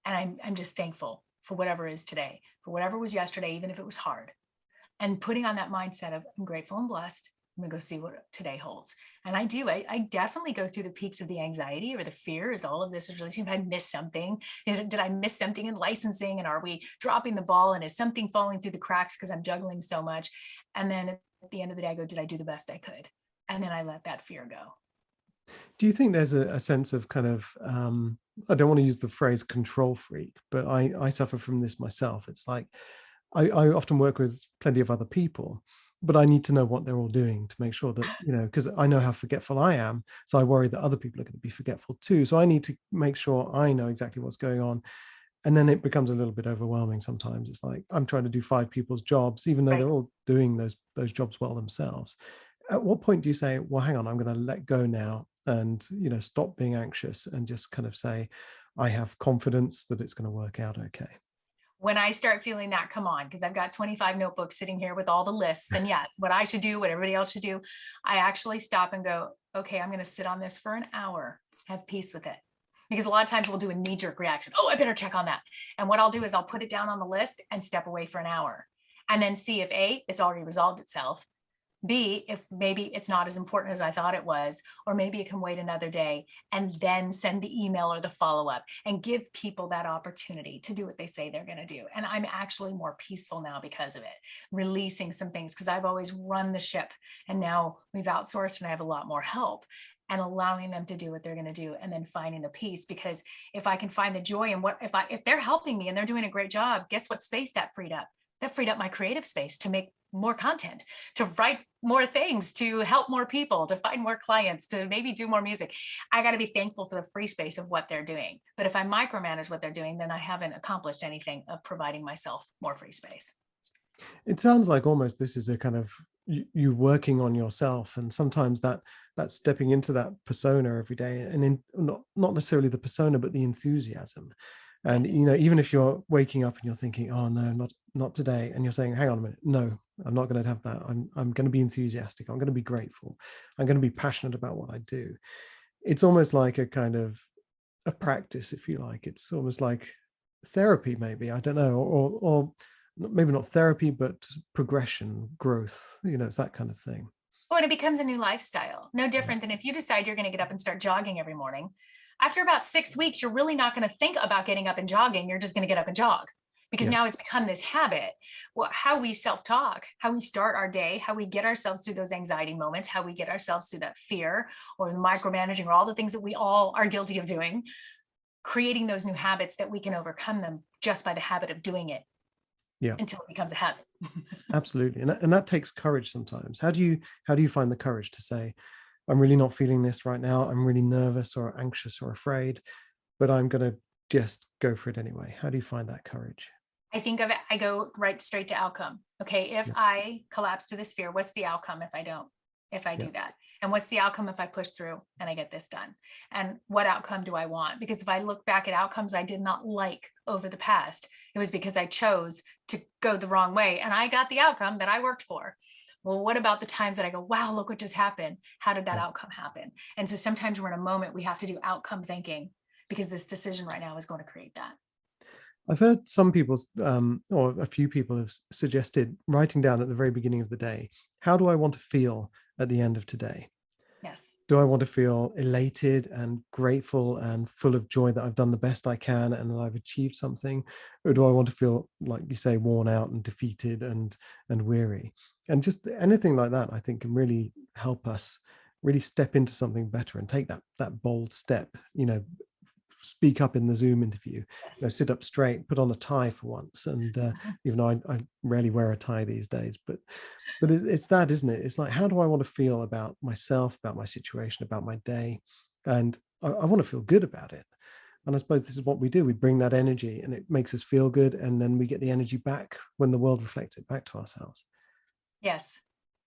And I'm just thankful for whatever is today, for whatever was yesterday, even if it was hard. And putting on that mindset of I'm grateful and blessed. I'm gonna go see what today holds. And I definitely go through the peaks of the anxiety or the fear. Is all of this is releasing? If I miss something, did I miss something in licensing? And are we dropping the ball? And is something falling through the cracks because I'm juggling so much? And then at the end of the day, I go, did I do the best I could? And then I let that fear go. Do you think there's a sense of kind of, I don't want to use the phrase control freak, but I suffer from this myself. It's like I often work with plenty of other people, but I need to know what they're all doing to make sure that, because I know how forgetful I am. So I worry that other people are going to be forgetful too. So I need to make sure I know exactly what's going on. And then it becomes a little bit overwhelming sometimes. It's like I'm trying to do 5 people's jobs, even though Right. they're all doing those jobs well themselves. At what point do you say, well, hang on, I'm going to let go now and, stop being anxious and just kind of say, I have confidence that it's going to work out okay? When I start feeling that come on, because I've got 25 notebooks sitting here with all the lists, and yes, what I should do, what everybody else should do, I actually stop and go, okay, I'm going to sit on this for an hour, have peace with it. Because a lot of times we'll do a knee jerk reaction. Oh, I better check on that. And what I'll do is I'll put it down on the list and step away for an hour and then see if A, it's already resolved itself. B, if maybe it's not as important as I thought it was, or maybe it can wait another day, and then send the email or the follow-up and give people that opportunity to do what they say they're going to do. And I'm actually more peaceful now because of it, releasing some things, because I've always run the ship and now we've outsourced and I have a lot more help, and allowing them to do what they're going to do and then finding the peace. Because if I can find the joy in what, if they're helping me and they're doing a great job, guess what space that freed up? That freed up my creative space to make more content, to write more things, to help more people, to find more clients, to maybe do more music. I got to be thankful for the free space of what they're doing. But if I micromanage what they're doing, then I haven't accomplished anything of providing myself more free space. It sounds like almost this is a kind of you working on yourself, and sometimes that's stepping into that persona every day, and not necessarily the persona, but the enthusiasm. And Yes. even if you're waking up and you're thinking, oh no, not today, and you're saying, hang on a minute, no, I'm not going to have that. I'm going to be enthusiastic. I'm going to be grateful. I'm going to be passionate about what I do. It's almost like a kind of a practice, if you like. It's almost like therapy, maybe. I don't know, or maybe not therapy, but progression, growth. It's that kind of thing. Oh, and it becomes a new lifestyle. No Yeah. different than if you decide you're going to get up and start jogging every morning. After about 6 weeks, you're really not going to think about getting up and jogging. You're just going to get up and jog, because Yeah. now it's become this habit. Well, how we self-talk, how we start our day, how we get ourselves through those anxiety moments, how we get ourselves through that fear or the micromanaging or all the things that we all are guilty of doing, creating those new habits that we can overcome them just by the habit of doing it Yeah. until it becomes a habit. Absolutely. And that takes courage sometimes. How do you find the courage to say, I'm really not feeling this right now. I'm really nervous or anxious or afraid, but I'm going to just go for it anyway. How do you find that courage? I think of it, I go right straight to outcome. Okay, if Yeah. I collapse to this fear, what's the outcome if I don't? If I Yeah. do that? And what's the outcome if I push through and I get this done? And what outcome do I want? Because if I look back at outcomes I did not like over the past, it was because I chose to go the wrong way and I got the outcome that I worked for. Well, what about the times that I go, wow, look what just happened? How did that Yeah. outcome happen? And so sometimes we're in a moment we have to do outcome thinking, because this decision right now is going to create that. I've heard some people, or a few people have suggested writing down at the very beginning of the day, how do I want to feel at the end of today? Yes. Do I want to feel elated and grateful and full of joy that I've done the best I can and that I've achieved something? Or do I want to feel, like you say, worn out and defeated and weary? And just anything like that, I think, can really help us really step into something better and take that bold step, speak up in the Zoom interview. Yes. Sit up straight, put on a tie for once. And even though I rarely wear a tie these days, but it's that, isn't it? It's like, how do I want to feel about myself, about my situation, about my day? And I want to feel good about it. And I suppose this is what we do. We bring that energy and it makes us feel good. And then we get the energy back when the world reflects it back to ourselves. Yes,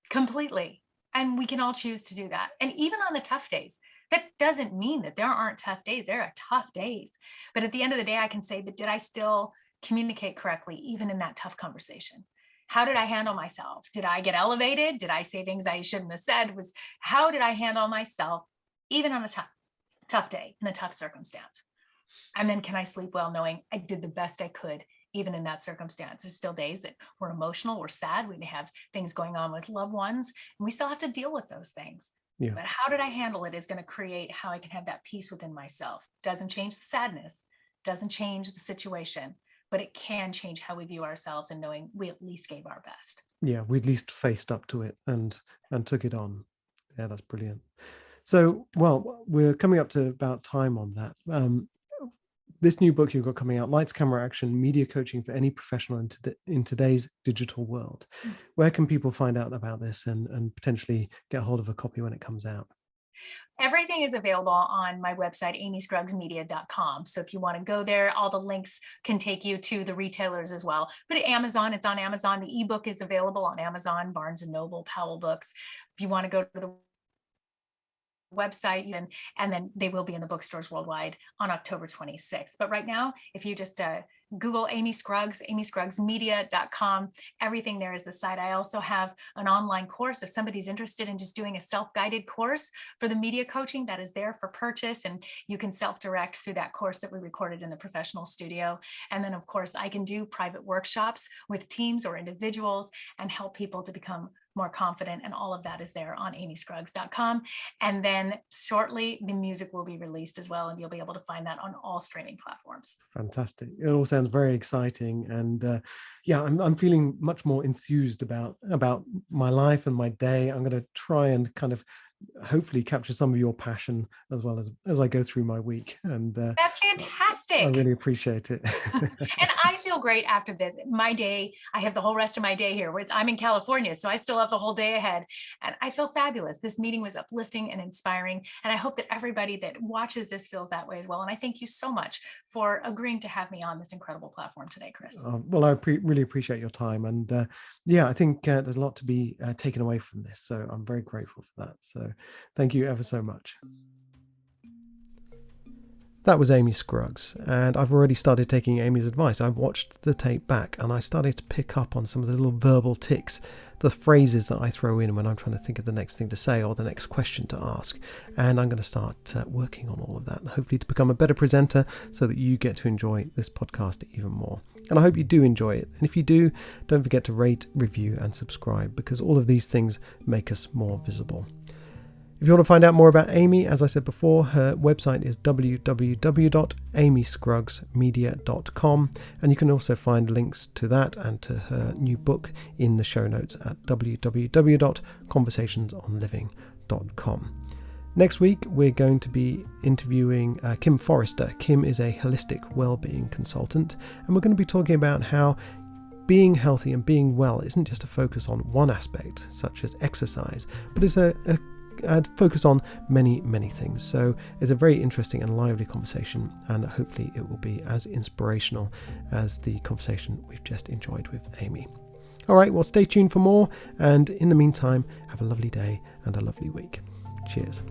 completely. And we can all choose to do that. And even on the tough days, that doesn't mean that there aren't tough days. There are tough days. But at the end of the day, I can say, but did I still communicate correctly, even in that tough conversation? How did I handle myself? Did I get elevated? Did I say things I shouldn't have said? How did I handle myself, even on a tough day, in a tough circumstance? And then can I sleep well knowing I did the best I could, even in that circumstance? There's still days that we're emotional, we're sad, we may have things going on with loved ones, and we still have to deal with those things. Yeah. But how did I handle it is going to create how I can have that peace within myself. Doesn't change the sadness, doesn't change the situation, but it can change how we view ourselves and knowing we at least gave our best. Yeah, we at least faced up to it and took it on. Yeah, that's brilliant. So, well, we're coming up to about time on that. This new book you've got coming out, Lights, Camera, Action, Media Coaching for Any Professional in Today's Digital World. Where can people find out about this and potentially get hold of a copy when it comes out? Everything is available on my website, amyscruggsmedia.com. So if you want to go there, all the links can take you to the retailers as well. But at Amazon, it's on Amazon. The ebook is available on Amazon, Barnes & Noble, Powell Books. If you want to go to the website, and then they will be in the bookstores worldwide on October 26th. But right now, if you just Google Amy Scruggs, amyscruggsmedia.com, everything there is the site. I also have an online course. If somebody's interested in just doing a self-guided course for the media coaching, that is there for purchase, and you can self-direct through that course that we recorded in the professional studio. And then, of course, I can do private workshops with teams or individuals and help people to become more confident, and all of that is there on amyscruggs.com. And then shortly the music will be released as well, and you'll be able to find that on all streaming platforms. Fantastic. It all sounds very exciting, and yeah, I'm feeling much more enthused about my life and my day. I'm going to try and kind of hopefully capture some of your passion as well as I go through my week. And that's fantastic. I really appreciate it. And I feel great after this. My day, I have the whole rest of my day here. I'm in California, so I still have the whole day ahead. And I feel fabulous. This meeting was uplifting and inspiring. And I hope that everybody that watches this feels that way as well. And I thank you so much for agreeing to have me on this incredible platform today, Chris. Well, I really appreciate your time. And yeah, I think there's a lot to be taken away from this. So I'm very grateful for that. So thank you ever so much. That was Amy Scruggs, and I've already started taking Amy's advice. I watched the tape back and I started to pick up on some of the little verbal tics, the phrases that I throw in when I'm trying to think of the next thing to say or the next question to ask. And I'm going to start working on all of that, and hopefully to become a better presenter so that you get to enjoy this podcast even more. And I hope you do enjoy it. And if you do, don't forget to rate, review and subscribe, because all of these things make us more visible. If you want to find out more about Amy, as I said before, her website is www.amyscruggsmedia.com, and you can also find links to that and to her new book in the show notes at www.conversationsonliving.com. Next week, we're going to be interviewing Kim Forrester. Kim is a holistic well-being consultant, and we're going to be talking about how being healthy and being well isn't just a focus on one aspect, such as exercise, but it's a focus on many things. So it's a very interesting and lively conversation, and hopefully it will be as inspirational as the conversation we've just enjoyed with Amy. All right, well, stay tuned for more, and in the meantime, have a lovely day and a lovely week. Cheers.